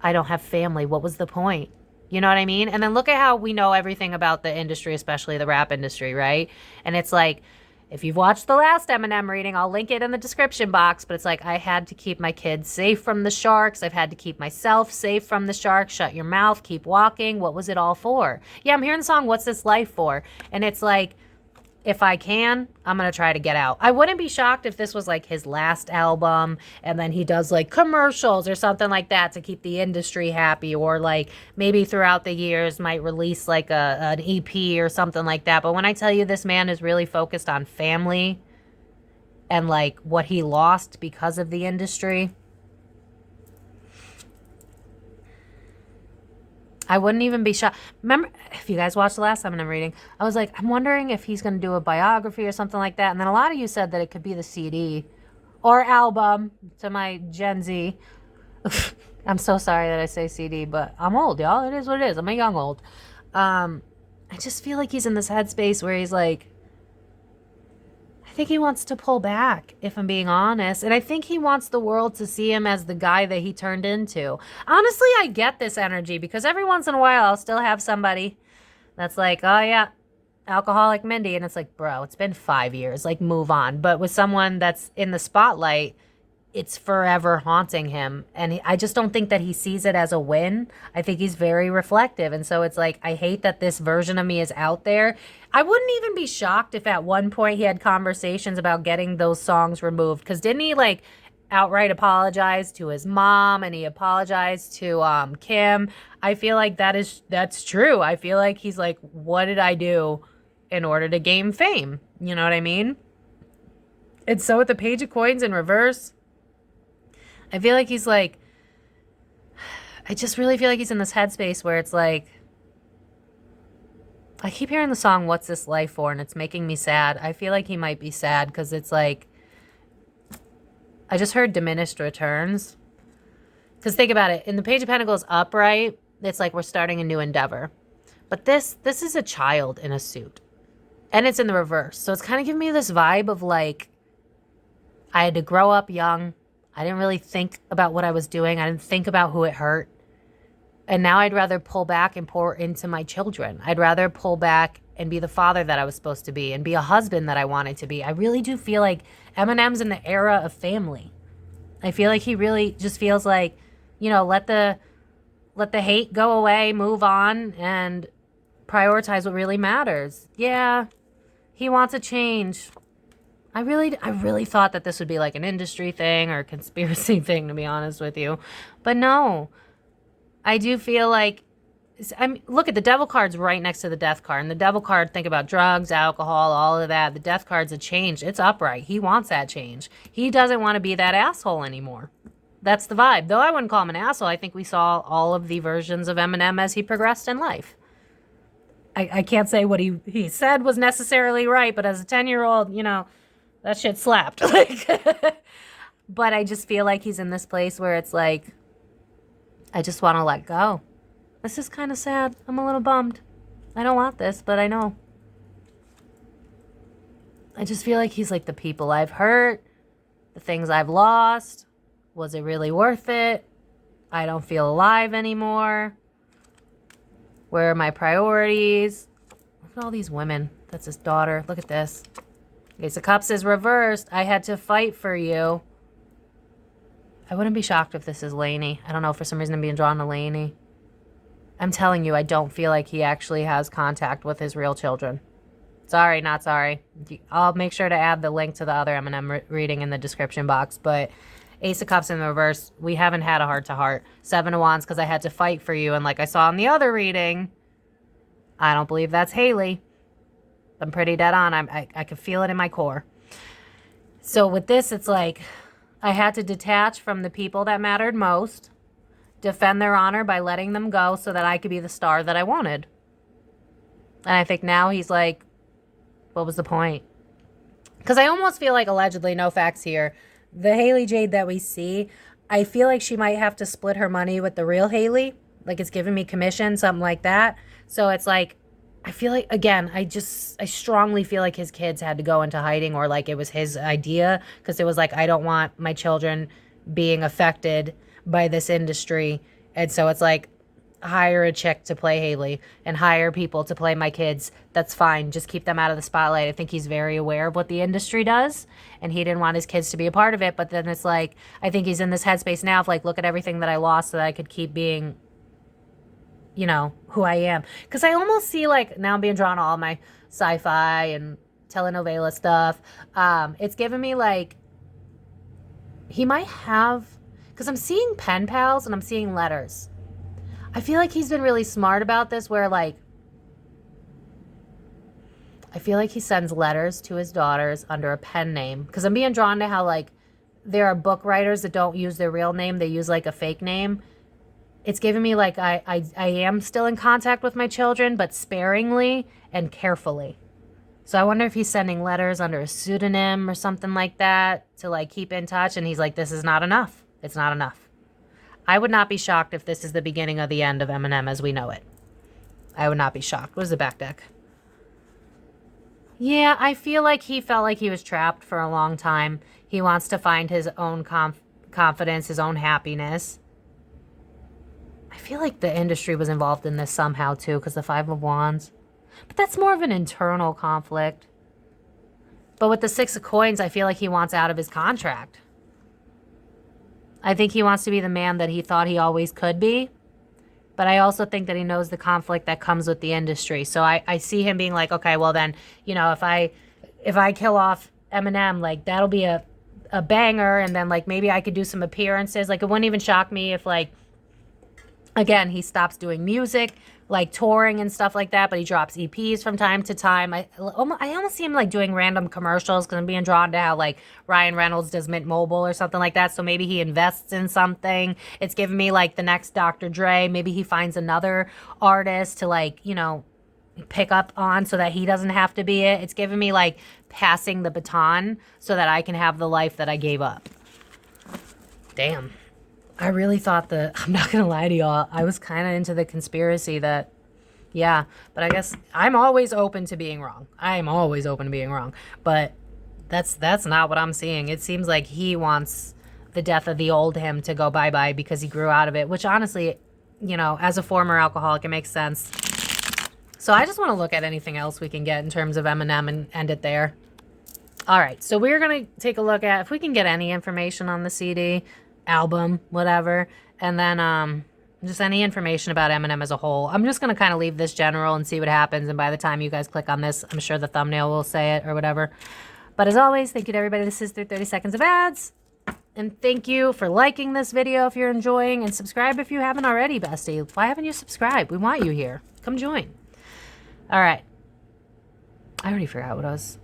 I don't have family. What was the point? You know what I mean? And then look at how we know everything about the industry, especially the rap industry, right? And it's like, if you've watched the last Eminem reading, I'll link it in the description box, but it's like, I had to keep my kids safe from the sharks. I've had to keep myself safe from the sharks. Shut your mouth, keep walking. What was it all for? Yeah, I'm hearing the song, What's This Life For? And it's like, if I can, I'm going to try to get out. I wouldn't be shocked if this was like his last album and then he does like commercials or something like that to keep the industry happy, or like maybe throughout the years might release like an EP or something like that. But when I tell you this man is really focused on family and like what he lost because of the industry, I wouldn't even be shocked. Remember, if you guys watched the last time I'm reading, I was like, I'm wondering if he's going to do a biography or something like that. And then a lot of you said that it could be the CD or album to my Gen Z. I'm so sorry that I say CD, but I'm old, y'all. It is what it is. I'm a young old. I just feel like he's in this headspace where he's like, I think he wants to pull back, if I'm being honest. And I think he wants the world to see him as the guy that he turned into. Honestly, I get this energy because every once in a while I'll still have somebody that's like, oh yeah, alcoholic Mindy. And it's like, bro, it's been 5 years. Like, move on. But with someone that's in the spotlight, it's forever haunting him. And I just don't think that he sees it as a win. I think he's very reflective. And so it's like, I hate that this version of me is out there. I wouldn't even be shocked if at one point he had conversations about getting those songs removed. Because didn't he like outright apologize to his mom and he apologized to Kim? I feel like that's true. I feel like he's like, what did I do in order to gain fame? You know what I mean? And so with the Page of Coins in reverse, I feel like he's like, I just really feel like he's in this headspace where it's like, I keep hearing the song, What's This Life For? And it's making me sad. I feel like he might be sad because it's like, I just heard diminished returns. Because think about it. In the Page of Pentacles upright, it's like we're starting a new endeavor. But this is a child in a suit. And it's in the reverse. So it's kind of giving me this vibe of like, I had to grow up young. I didn't really think about what I was doing. I didn't think about who it hurt. And now I'd rather pull back and pour into my children. I'd rather pull back and be the father that I was supposed to be and be a husband that I wanted to be. I really do feel like Eminem's in the era of family. I feel like he really just feels like, you know, let the hate go away, move on, and prioritize what really matters. Yeah, he wants a change. I really thought that this would be like an industry thing or a conspiracy thing, to be honest with you. But no, I do feel like, look at the devil card's right next to the death card. And the devil card, think about drugs, alcohol, all of that. The death card's a change. It's upright. He wants that change. He doesn't want to be that asshole anymore. That's the vibe. Though I wouldn't call him an asshole. I think we saw all of the versions of Eminem as he progressed in life. I can't say what he said was necessarily right, but as a 10-year-old, you know, that shit slapped. But I just feel like he's in this place where it's like, I just want to let go. This is kind of sad. I'm a little bummed. I don't want this, but I know. I just feel like he's like, the people I've hurt, the things I've lost. Was it really worth it? I don't feel alive anymore. Where are my priorities? Look at all these women. That's his daughter. Look at this. Ace of Cups is reversed. I had to fight for you. I wouldn't be shocked if this is Lainey. I don't know. For some reason, I'm being drawn to Lainey. I'm telling you, I don't feel like he actually has contact with his real children. Sorry, not sorry. I'll make sure to add the link to the other Eminem reading in the description box. But Ace of Cups in the reverse. We haven't had a heart-to-heart. 7 of Wands because I had to fight for you. And like I saw in the other reading, I don't believe that's Haley. I'm pretty dead on. I can feel it in my core. So with this, it's like I had to detach from the people that mattered most, defend their honor by letting them go so that I could be the star that I wanted. And I think now he's like, what was the point? Because I almost feel like, allegedly, no facts here, the Haley Jade that we see, I feel like she might have to split her money with the real Haley. Like it's giving me commission, something like that. So it's like, I feel like, again, I strongly feel like his kids had to go into hiding, or like it was his idea, because it was like, I don't want my children being affected by this industry. And so it's like, hire a chick to play Haley and hire people to play my kids. That's fine. Just keep them out of the spotlight. I think he's very aware of what the industry does, and he didn't want his kids to be a part of it. But then it's like, I think he's in this headspace now of like, look at everything that I lost so that I could keep being, you know, who I am. Because I almost see like, now I'm being drawn to all my sci-fi and telenovela stuff. It's given me like, he might have, because I'm seeing pen pals and I'm seeing letters. I feel like he's been really smart about this, where like, I feel like he sends letters to his daughters under a pen name. Because I'm being drawn to how like, there are book writers that don't use their real name. They use like a fake name. it's given me like I am still in contact with my children, but sparingly and carefully. So I wonder if he's sending letters under a pseudonym or something like that to like keep in touch. And he's like, this is not enough. It's not enough. I would not be shocked if this is the beginning of the end of Eminem as we know it. I would not be shocked. What is the back deck? Yeah, I feel like he felt like he was trapped for a long time. He wants to find his own confidence, his own happiness. I feel like the industry was involved in this somehow too, because the Five of Wands. But that's more of an internal conflict. But with the Six of Coins, I feel like he wants out of his contract. I think he wants to be the man that he thought he always could be. But I also think that he knows the conflict that comes with the industry. So I see him being like, okay, well then, you know, if I kill off Eminem, like that'll be a banger. And then like maybe I could do some appearances. Like it wouldn't even shock me if like, again, he stops doing music, like touring and stuff like that, but he drops EPs from time to time. I almost see him like doing random commercials because I'm being drawn to how like Ryan Reynolds does Mint Mobile or something like that. So maybe he invests in something. It's giving me like the next Dr. Dre. Maybe he finds another artist to like, you know, pick up on so that he doesn't have to be it. It's giving me like passing the baton so that I can have the life that I gave up. Damn. I really thought I'm not going to lie to y'all, I was kind of into the conspiracy that, yeah, but I guess I'm always open to being wrong. I'm always open to being wrong. But that's not what I'm seeing. It seems like he wants the death of the old him to go bye-bye because he grew out of it, which honestly, you know, as a former alcoholic, it makes sense. So I just want to look at anything else we can get in terms of Eminem and end it there. All right, so we're going to take a look at if we can get any information on the CD, album, whatever, and then just any information about Eminem as a whole. I'm just going to kind of leave this general and see what happens, and by the time you guys click on this, I'm sure the thumbnail will say it or whatever. But as always, thank you to everybody. This is through 30 seconds of ads, and thank you for liking this video if you're enjoying, and subscribe if you haven't already, bestie. Why haven't you subscribed? We want you here. Come join. All right. I already forgot what I was.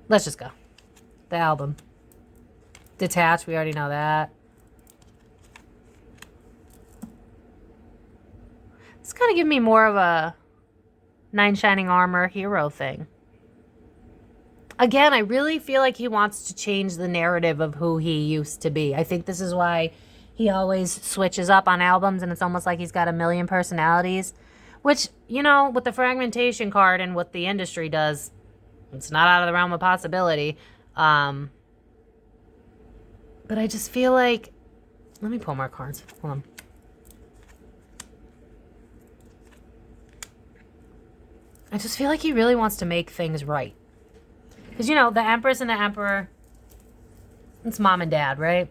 Let's just go. The album. Detached, we already know that. It's kind of giving me more of a Nine Shining Armor hero thing. Again, I really feel like he wants to change the narrative of who he used to be. I think this is why he always switches up on albums, and it's almost like he's got a million personalities. Which, you know, with the fragmentation card and what the industry does, it's not out of the realm of possibility. But I just feel like, let me pull more cards. Hold on. I just feel like he really wants to make things right. Because, you know, the Empress and the Emperor, it's mom and dad, right?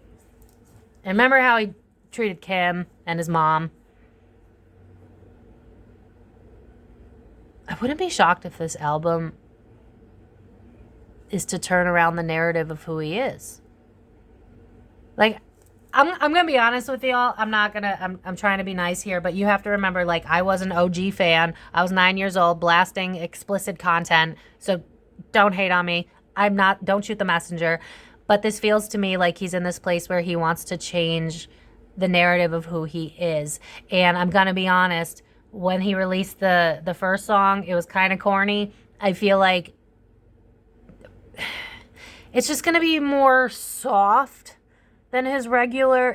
And remember how he treated Kim and his mom? I wouldn't be shocked if this album is to turn around the narrative of who he is. Like, I'm gonna be honest with y'all. I'm trying to be nice here, but you have to remember, like, I was an OG fan. I was 9 years old, blasting explicit content. So don't hate on me. Don't shoot the messenger. But this feels to me like he's in this place where he wants to change the narrative of who he is. And I'm gonna be honest, when he released the first song, it was kind of corny. I feel like it's just gonna be more soft than his regular.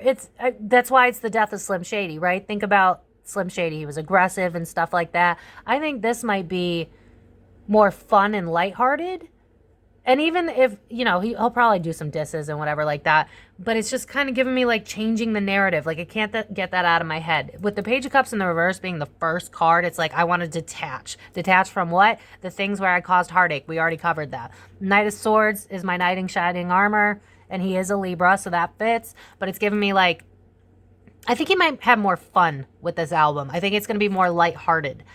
That's why it's the death of Slim Shady, right? Think about Slim Shady. He was aggressive and stuff like that. I think this might be more fun and lighthearted. And even if, you know, he'll probably do some disses and whatever like that, but it's just kind of giving me like changing the narrative. Like I can't get that out of my head. With the Page of Cups in the reverse being the first card, it's like I want to detach. Detach from what? The things where I caused heartache. We already covered that. Knight of Swords is my knight in shining armor, and he is a Libra, so that fits. But it's giving me like, I think he might have more fun with this album. I think it's going to be more lighthearted.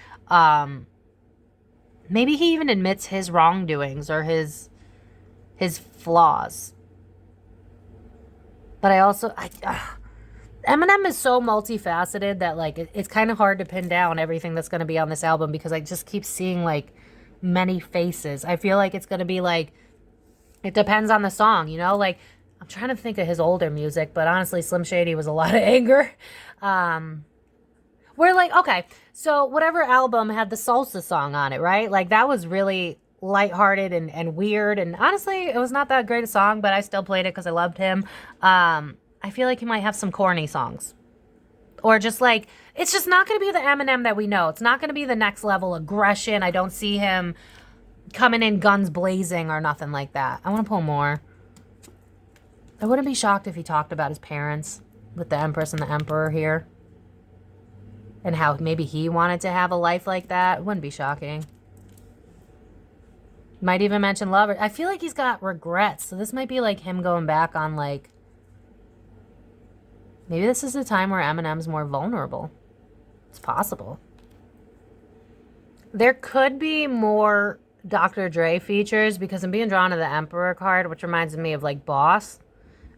Maybe he even admits his wrongdoings or his flaws. But I also, Eminem is so multifaceted that like it's kind of hard to pin down everything that's going to be on this album because I just keep seeing like many faces. I feel like it's going to be like, it depends on the song, you know? Like I'm trying to think of his older music, but honestly, Slim Shady was a lot of anger. We're like, okay, so whatever album had the salsa song on it, right? Like, that was really lighthearted and weird. And honestly, it was not that great a song, but I still played it because I loved him. I feel like he might have some corny songs. Or just like, it's just not going to be the Eminem that we know. It's not going to be the next level aggression. I don't see him coming in guns blazing or nothing like that. I want to pull more. I wouldn't be shocked if he talked about his parents with the Empress and the Emperor here. And how maybe he wanted to have a life like that. It wouldn't be shocking. Might even mention love. I feel like he's got regrets. So this might be like him going back on like... Maybe this is the time where Eminem's more vulnerable. It's possible. There could be more Dr. Dre features because I'm being drawn to the Emperor card, which reminds me of like boss.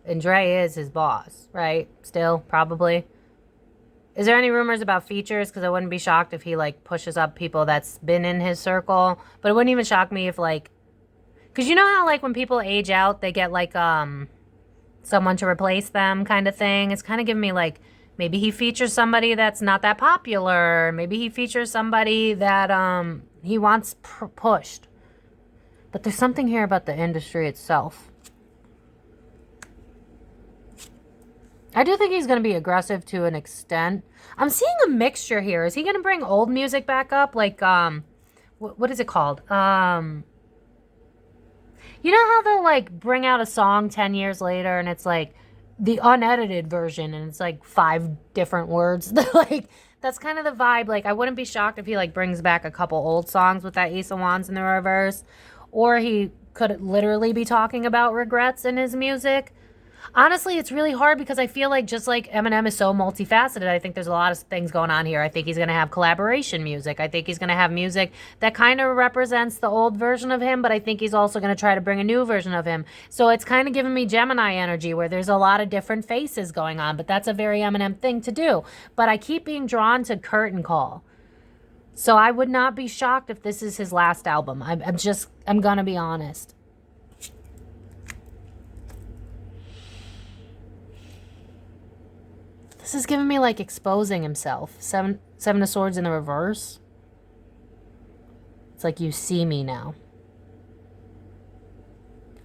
And Dre is his boss, right? Still, probably. Is there any rumors about features? Because I wouldn't be shocked if he like pushes up people that's been in his circle. But it wouldn't even shock me if like... Because you know how like when people age out, they get like someone to replace them kind of thing? It's kind of giving me like... Maybe he features somebody that's not that popular. Maybe he features somebody that he wants pushed. But there's something here about the industry itself. I do think he's going to be aggressive to an extent. I'm seeing a mixture here. Is he going to bring old music back up? Like, what is it called? You know how they'll, like, bring out a song 10 years later and it's, like, the unedited version and it's, like, 5 different words? Like, that's kind of the vibe. Like, I wouldn't be shocked if he, like, brings back a couple old songs with that Ace of Wands in the reverse. Or he could literally be talking about regrets in his music. Honestly, it's really hard because I feel like just like Eminem is so multifaceted, I think there's a lot of things going on here. I think he's going to have collaboration music. I think he's going to have music that kind of represents the old version of him, but I think he's also going to try to bring a new version of him. So it's kind of giving me Gemini energy where there's a lot of different faces going on, but that's a very Eminem thing to do. But I keep being drawn to Curtain Call. So I would not be shocked if this is his last album. I'm going to be honest. This is giving me, like, exposing himself. Seven of Swords in the reverse. It's like, you see me now.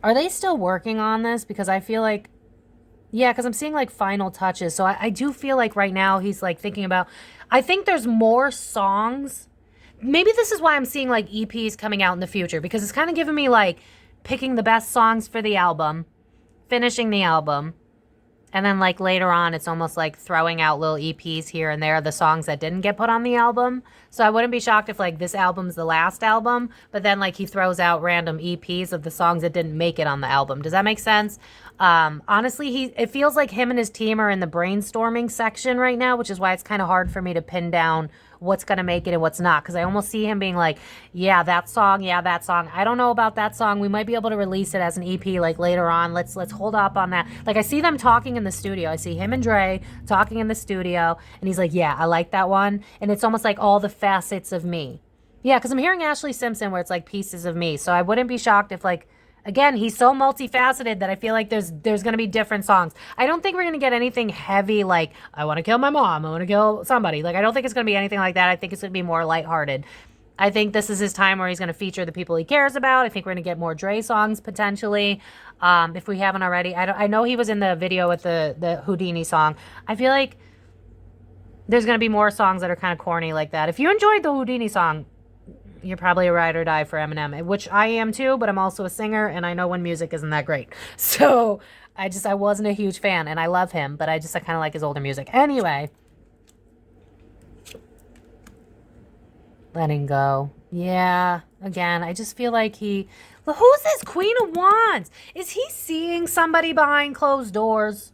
Are they still working on this? Because I feel like... Yeah, because I'm seeing, like, final touches. So I do feel like right now he's, like, thinking about... I think there's more songs. Maybe this is why I'm seeing, like, EPs coming out in the future. Because it's kind of giving me, like, picking the best songs for the album. Finishing the album. And then, like, later on, it's almost like throwing out little EPs here and there, the songs that didn't get put on the album. So I wouldn't be shocked if, like, this album's the last album, but then, like, he throws out random EPs of the songs that didn't make it on the album. Does that make sense? Honestly, it feels like him and his team are in the brainstorming section right now, which is why it's kind of hard for me to pin down what's going to make it and what's not. Because I almost see him being like, yeah, that song. I don't know about that song. We might be able to release it as an EP, like, later on. Let's hold up on that. Like, I see them talking in the studio. I see him and Dre talking in the studio. And he's like, yeah, I like that one. And it's almost like all the facets of me. Yeah, because I'm hearing Ashley Simpson where it's like pieces of me. So I wouldn't be shocked if, like, again, he's so multifaceted that I feel like there's going to be different songs. I don't think we're going to get anything heavy like, I want to kill my mom, I want to kill somebody. Like, I don't think it's going to be anything like that. I think it's going to be more lighthearted. I think this is his time where he's going to feature the people he cares about. I think we're going to get more Dre songs potentially, if we haven't already. I know he was in the video with the Houdini song. I feel like there's going to be more songs that are kind of corny like that. If you enjoyed the Houdini song, you're probably a ride or die for Eminem, which I am too, but I'm also a singer, and I know when music isn't that great. So I wasn't a huge fan, and I love him, but I kind of like his older music. Anyway. Letting go. Yeah. Again, I just feel like who's this Queen of Wands? Is he seeing somebody behind closed doors?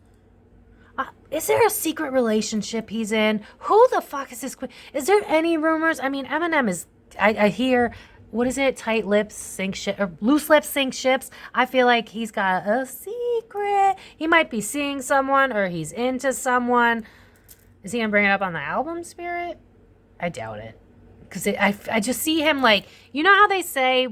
Is there a secret relationship he's in? Who the fuck is this queen? Is there any rumors? I mean, Eminem is... I hear, what is it? Tight lips sink ship, or loose lips sink ships. I feel like he's got a secret. He might be seeing someone, or he's into someone. Is he gonna bring it up on the album, Spirit? I doubt it, because I just see him like, you know how they say,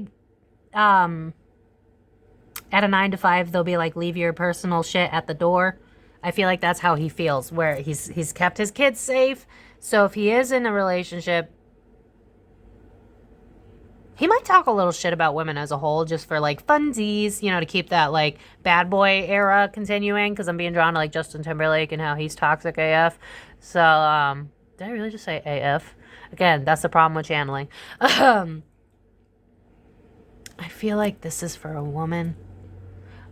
At a 9 to 5, they'll be like, leave your personal shit at the door. I feel like that's how he feels, where he's kept his kids safe. So if he is in a relationship, he might talk a little shit about women as a whole, just for like funsies, you know, to keep that like bad boy era continuing. Because I'm being drawn to like Justin Timberlake and how he's toxic AF. So, did I really just say AF? Again, that's the problem with channeling. I feel like this is for a woman.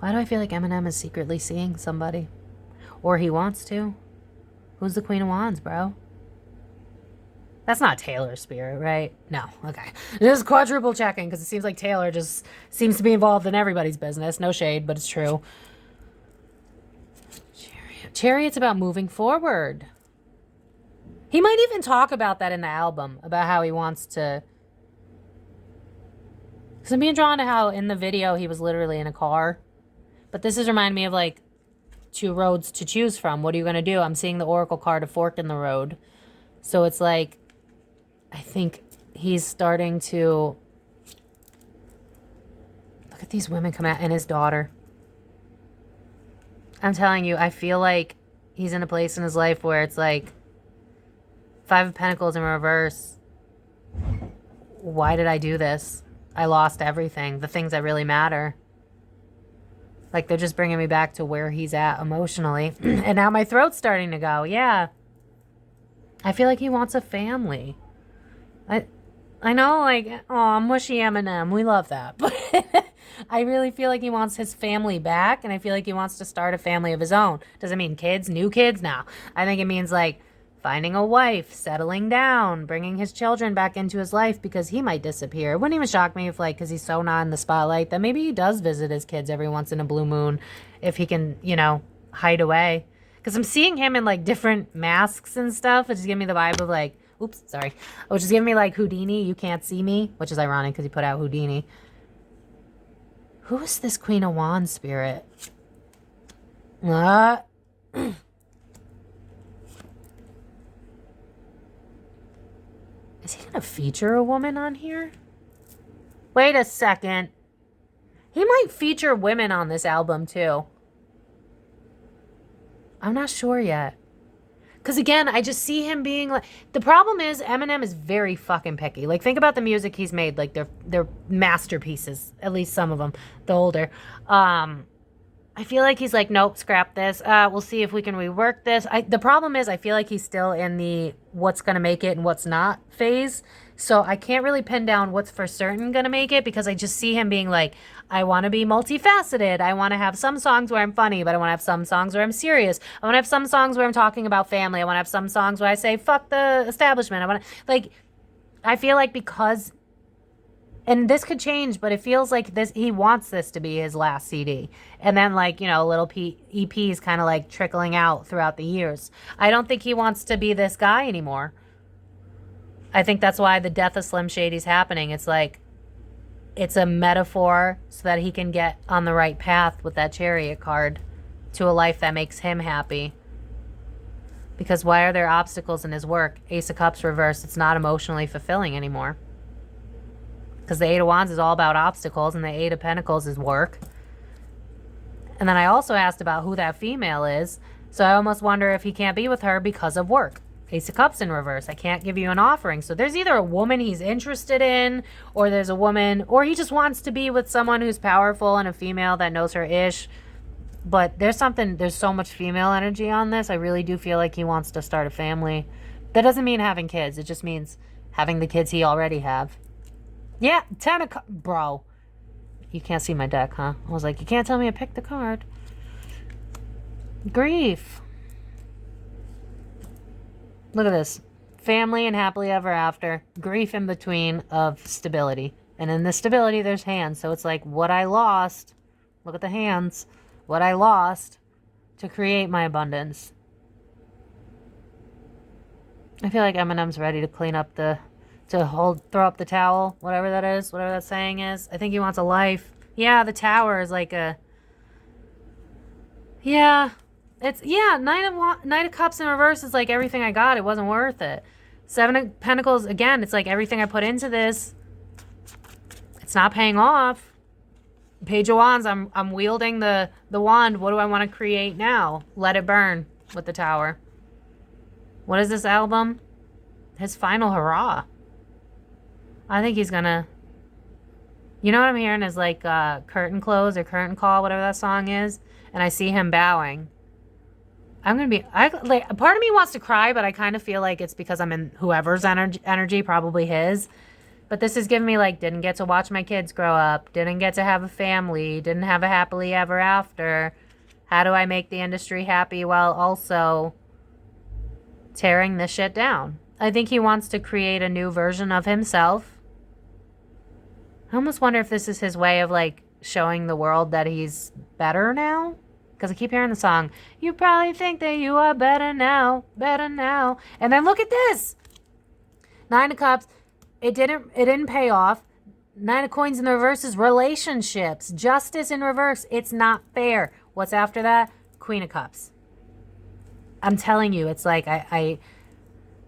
Why do I feel like Eminem is secretly seeing somebody? Or he wants to? Who's the Queen of Wands, bro? That's not Taylor's spirit, right? No. Okay. Just quadruple checking, because it seems like Taylor just seems to be involved in everybody's business. No shade, but it's true. Chariot's about moving forward. He might even talk about that in the album, about how he wants to... Because I'm being drawn to how in the video he was literally in a car. But this is reminding me of like 2 roads to choose from. What are you going to do? I'm seeing the Oracle card, a fork in the road. So it's like, I think he's starting to... Look at these women come out, and his daughter. I'm telling you, I feel like he's in a place in his life where it's like 5 of Pentacles in reverse. Why did I do this? I lost everything. The things that really matter. Like, they're just bringing me back to where he's at emotionally. And now my throat's starting to go. Yeah. I feel like he wants a family. I know, like, oh, mushy Eminem. We love that. But I really feel like he wants his family back. And I feel like he wants to start a family of his own. Does it mean kids? New kids? No. I think it means, like, finding a wife, settling down, bringing his children back into his life because he might disappear. It wouldn't even shock me if, like, because he's so not in the spotlight, that maybe he does visit his kids every once in a blue moon if he can, you know, hide away. Because I'm seeing him in, like, different masks and stuff, which is giving me the vibe of, like, oops, sorry. Which is giving me, like, Houdini, you can't see me, which is ironic because he put out Houdini. Who is this Queen of Wands spirit? Is he going to feature a woman on here? Wait a second. He might feature women on this album, too. I'm not sure yet. Because, again, I just see him being like... The problem is, Eminem is very fucking picky. Like, think about the music he's made. Like, they're masterpieces. At least some of them. The older. I feel like he's like, nope, scrap this. We'll see if we can rework this. The problem is I feel like he's still in the what's going to make it and what's not phase. So I can't really pin down what's for certain going to make it because I just see him being like, I want to be multifaceted. I want to have some songs where I'm funny, but I want to have some songs where I'm serious. I want to have some songs where I'm talking about family. I want to have some songs where I say, fuck the establishment. I want to, like, I feel like because... And this could change, but it feels like this. He wants this to be his last CD. And then, like, you know, little EPs kind of like trickling out throughout the years. I don't think he wants to be this guy anymore. I think that's why the death of Slim Shady's happening. It's like, it's a metaphor so that he can get on the right path with that Chariot card to a life that makes him happy. Because why are there obstacles in his work? Ace of Cups reversed. It's not emotionally fulfilling anymore. Because the Eight of Wands is all about obstacles, and the Eight of Pentacles is work. And then I also asked about who that female is, so I almost wonder if he can't be with her because of work. Ace of Cups in reverse. I can't give you an offering. So there's either a woman he's interested in, or there's a woman, or he just wants to be with someone who's powerful and a female that knows her ish. But there's so much female energy on this. I really do feel like he wants to start a family. That doesn't mean having kids. It just means having the kids he already have. Yeah, 10 of... Bro. You can't see my deck, huh? I was like, you can't tell me I picked the card. Grief. Look at this. Family and happily ever after. Grief in between of stability. And in the stability, there's hands. So it's like, what I lost... Look at the hands. What I lost to create my abundance. I feel like Eminem's ready to clean up the... throw up the towel, whatever that is, whatever that saying is. I think he wants a life. Yeah, the tower is like a... Yeah. It's, yeah, Knight of Cups in reverse is like everything I got. It wasn't worth it. 7 of Pentacles, again, it's like everything I put into this. It's not paying off. Page of Wands, I'm wielding the wand. What do I want to create now? Let it burn with the Tower. What is this album? His final hurrah. I think he's gonna... You know what I'm hearing is like curtain close or curtain call, whatever that song is. And I see him bowing. I'm gonna be... like, part of me wants to cry, but I kind of feel like it's because I'm in whoever's energy, probably his. But this is giving me like, didn't get to watch my kids grow up. Didn't get to have a family. Didn't have a happily ever after. How do I make the industry happy while also tearing this shit down? I think he wants to create a new version of himself. I almost wonder if this is his way of like showing the world that he's better now. Because I keep hearing the song, you probably think that you are better now, better now. And then look at this. 9 of Cups. It didn't pay off. 9 of Coins in the reverse is relationships. Justice in reverse. It's not fair. What's after that? Queen of Cups. I'm telling you, it's like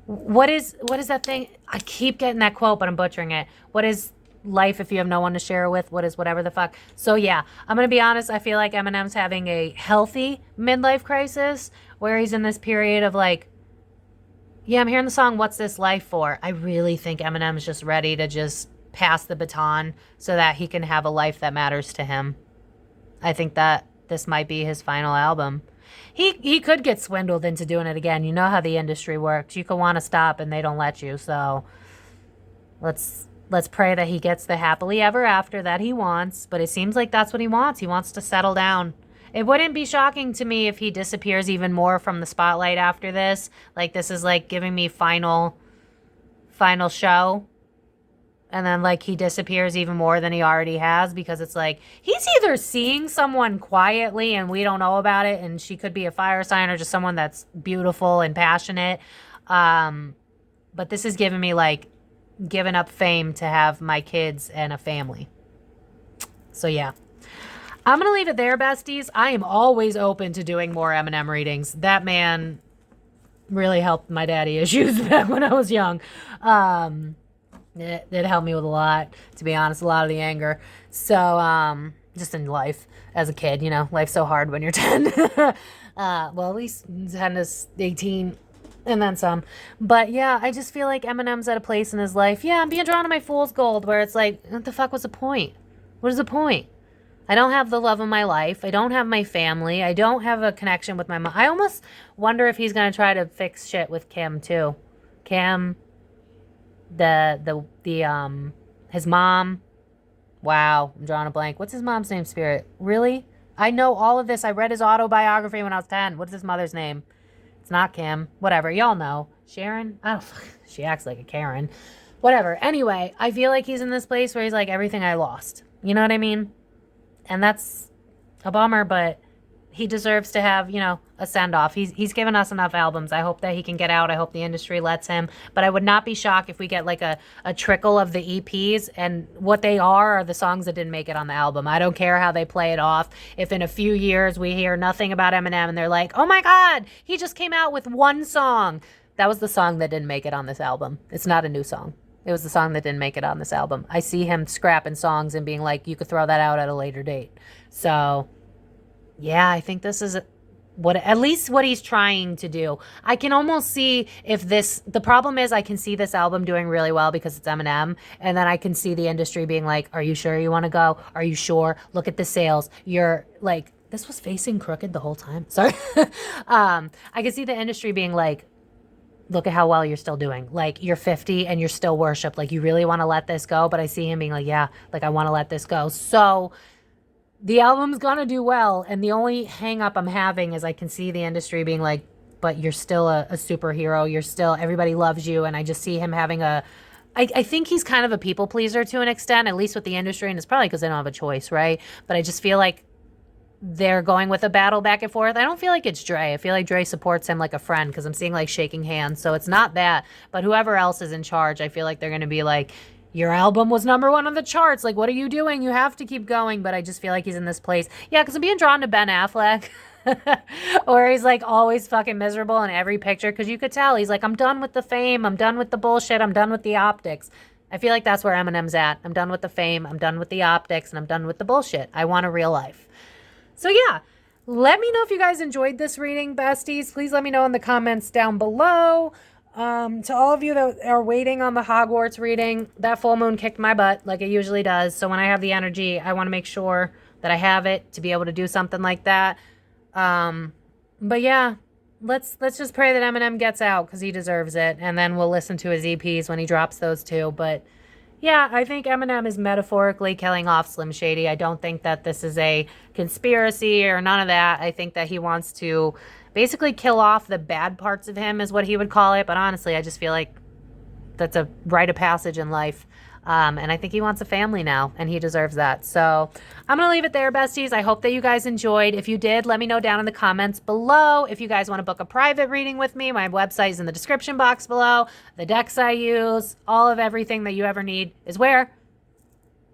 what is that thing? I keep getting that quote, but I'm butchering it. What is life if you have no one to share it with? What is whatever the fuck? So yeah, I'm gonna be honest. I feel like Eminem's having a healthy midlife crisis where he's in this period of like, yeah, I'm hearing the song What's This Life For? I really think Eminem's just ready to just pass the baton so that he can have a life that matters to him. I think that this might be his final album. He could get swindled into doing it again. You know how the industry works. You could want to stop and they don't let you. So let's pray that he gets the happily ever after that he wants. But it seems like that's what he wants. He wants to settle down. It wouldn't be shocking to me if he disappears even more from the spotlight after this. Like, this is like giving me final show. And then like he disappears even more than he already has, because it's like he's either seeing someone quietly and we don't know about it, and she could be a fire sign, or just someone that's beautiful and passionate. But this is giving me like giving up fame to have my kids and a family. So yeah. I'm going to leave it there, besties. I am always open to doing more Eminem readings. That man really helped my daddy issues back when I was young. It helped me with a lot, to be honest, a lot of the anger. So, just in life as a kid, you know, life's so hard when you're 10. Well, at least 10 to 18 and then some. But yeah, I just feel like Eminem's at a place in his life. Yeah, I'm being drawn to my fool's gold where it's like, what the fuck was the point? What is the point? I don't have the love of my life. I don't have my family. I don't have a connection with my mom. I almost wonder if he's going to try to fix shit with Kim too. Kim, his mom. Wow, I'm drawing a blank. What's his mom's name, Spirit? Really? I know all of this. I read his autobiography when I was 10. What's his mother's name? It's not Kim. Whatever. Y'all know. Sharon? I don't... She acts like a Karen. Whatever. Anyway, I feel like he's in this place where he's like, everything I lost. You know what I mean? And that's a bummer, but he deserves to have, you know, a send-off. He's given us enough albums. I hope that he can get out. I hope the industry lets him. But I would not be shocked if we get like a trickle of the EPs, and what they are the songs that didn't make it on the album. I don't care how they play it off. If in a few years we hear nothing about Eminem and they're like, oh my God, he just came out with one song. That was the song that didn't make it on this album. It's not a new song. It was the song that didn't make it on this album. I see him scrapping songs and being like, you could throw that out at a later date. So, yeah, I think this is at least what he's trying to do. I can almost see if the problem is I can see this album doing really well because it's Eminem. And then I can see the industry being like, are you sure you want to go? Are you sure? Look at the sales. You're like, this was facing crooked the whole time. Sorry. I can see the industry being like, look at how well you're still doing. Like, you're 50 and you're still worshipped. Like, you really want to let this go? But I see him being like, yeah, like, I want to let this go. So the album's going to do well. And the only hang up I'm having is I can see the industry being like, but you're still a superhero. You're still, everybody loves you. And I just see him having I think he's kind of a people pleaser to an extent, at least with the industry. And it's probably because they don't have a choice, right? But I just feel like they're going with a battle back and forth. I don't feel like it's Dre. I feel like Dre supports him like a friend because I'm seeing like shaking hands. So it's not that. But whoever else is in charge, I feel like they're going to be like, your album was #1 on the charts. Like, what are you doing? You have to keep going. But I just feel like he's in this place. Yeah, because I'm being drawn to Ben Affleck. Or he's like always fucking miserable in every picture. Because you could tell he's like, I'm done with the fame. I'm done with the bullshit. I'm done with the optics. I feel like that's where Eminem's at. I'm done with the fame. I'm done with the optics, and I'm done with the bullshit. I want a real life. So yeah, let me know if you guys enjoyed this reading, besties. Please let me know in the comments down below. To all of you that are waiting on the Hogwarts reading, that full moon kicked my butt like it usually does. So when I have the energy, I want to make sure that I have it to be able to do something like that. But yeah, let's just pray that Eminem gets out because he deserves it. And then we'll listen to his EPs when he drops those two. But yeah, I think Eminem is metaphorically killing off Slim Shady. I don't think that this is a conspiracy or none of that. I think that he wants to basically kill off the bad parts of him is what he would call it. But honestly, I just feel like that's a rite of passage in life. And I think he wants a family now, and he deserves that. So I'm going to leave it there, besties. I hope that you guys enjoyed. If you did, let me know down in the comments below. If you guys want to book a private reading with me, my website is in the description box below. The decks I use, all of everything that you ever need is where?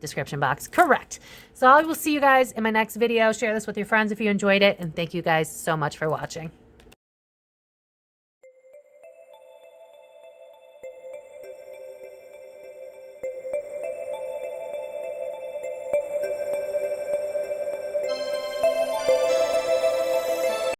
Description box. Correct. So I will see you guys in my next video. Share this with your friends if you enjoyed it. And thank you guys so much for watching.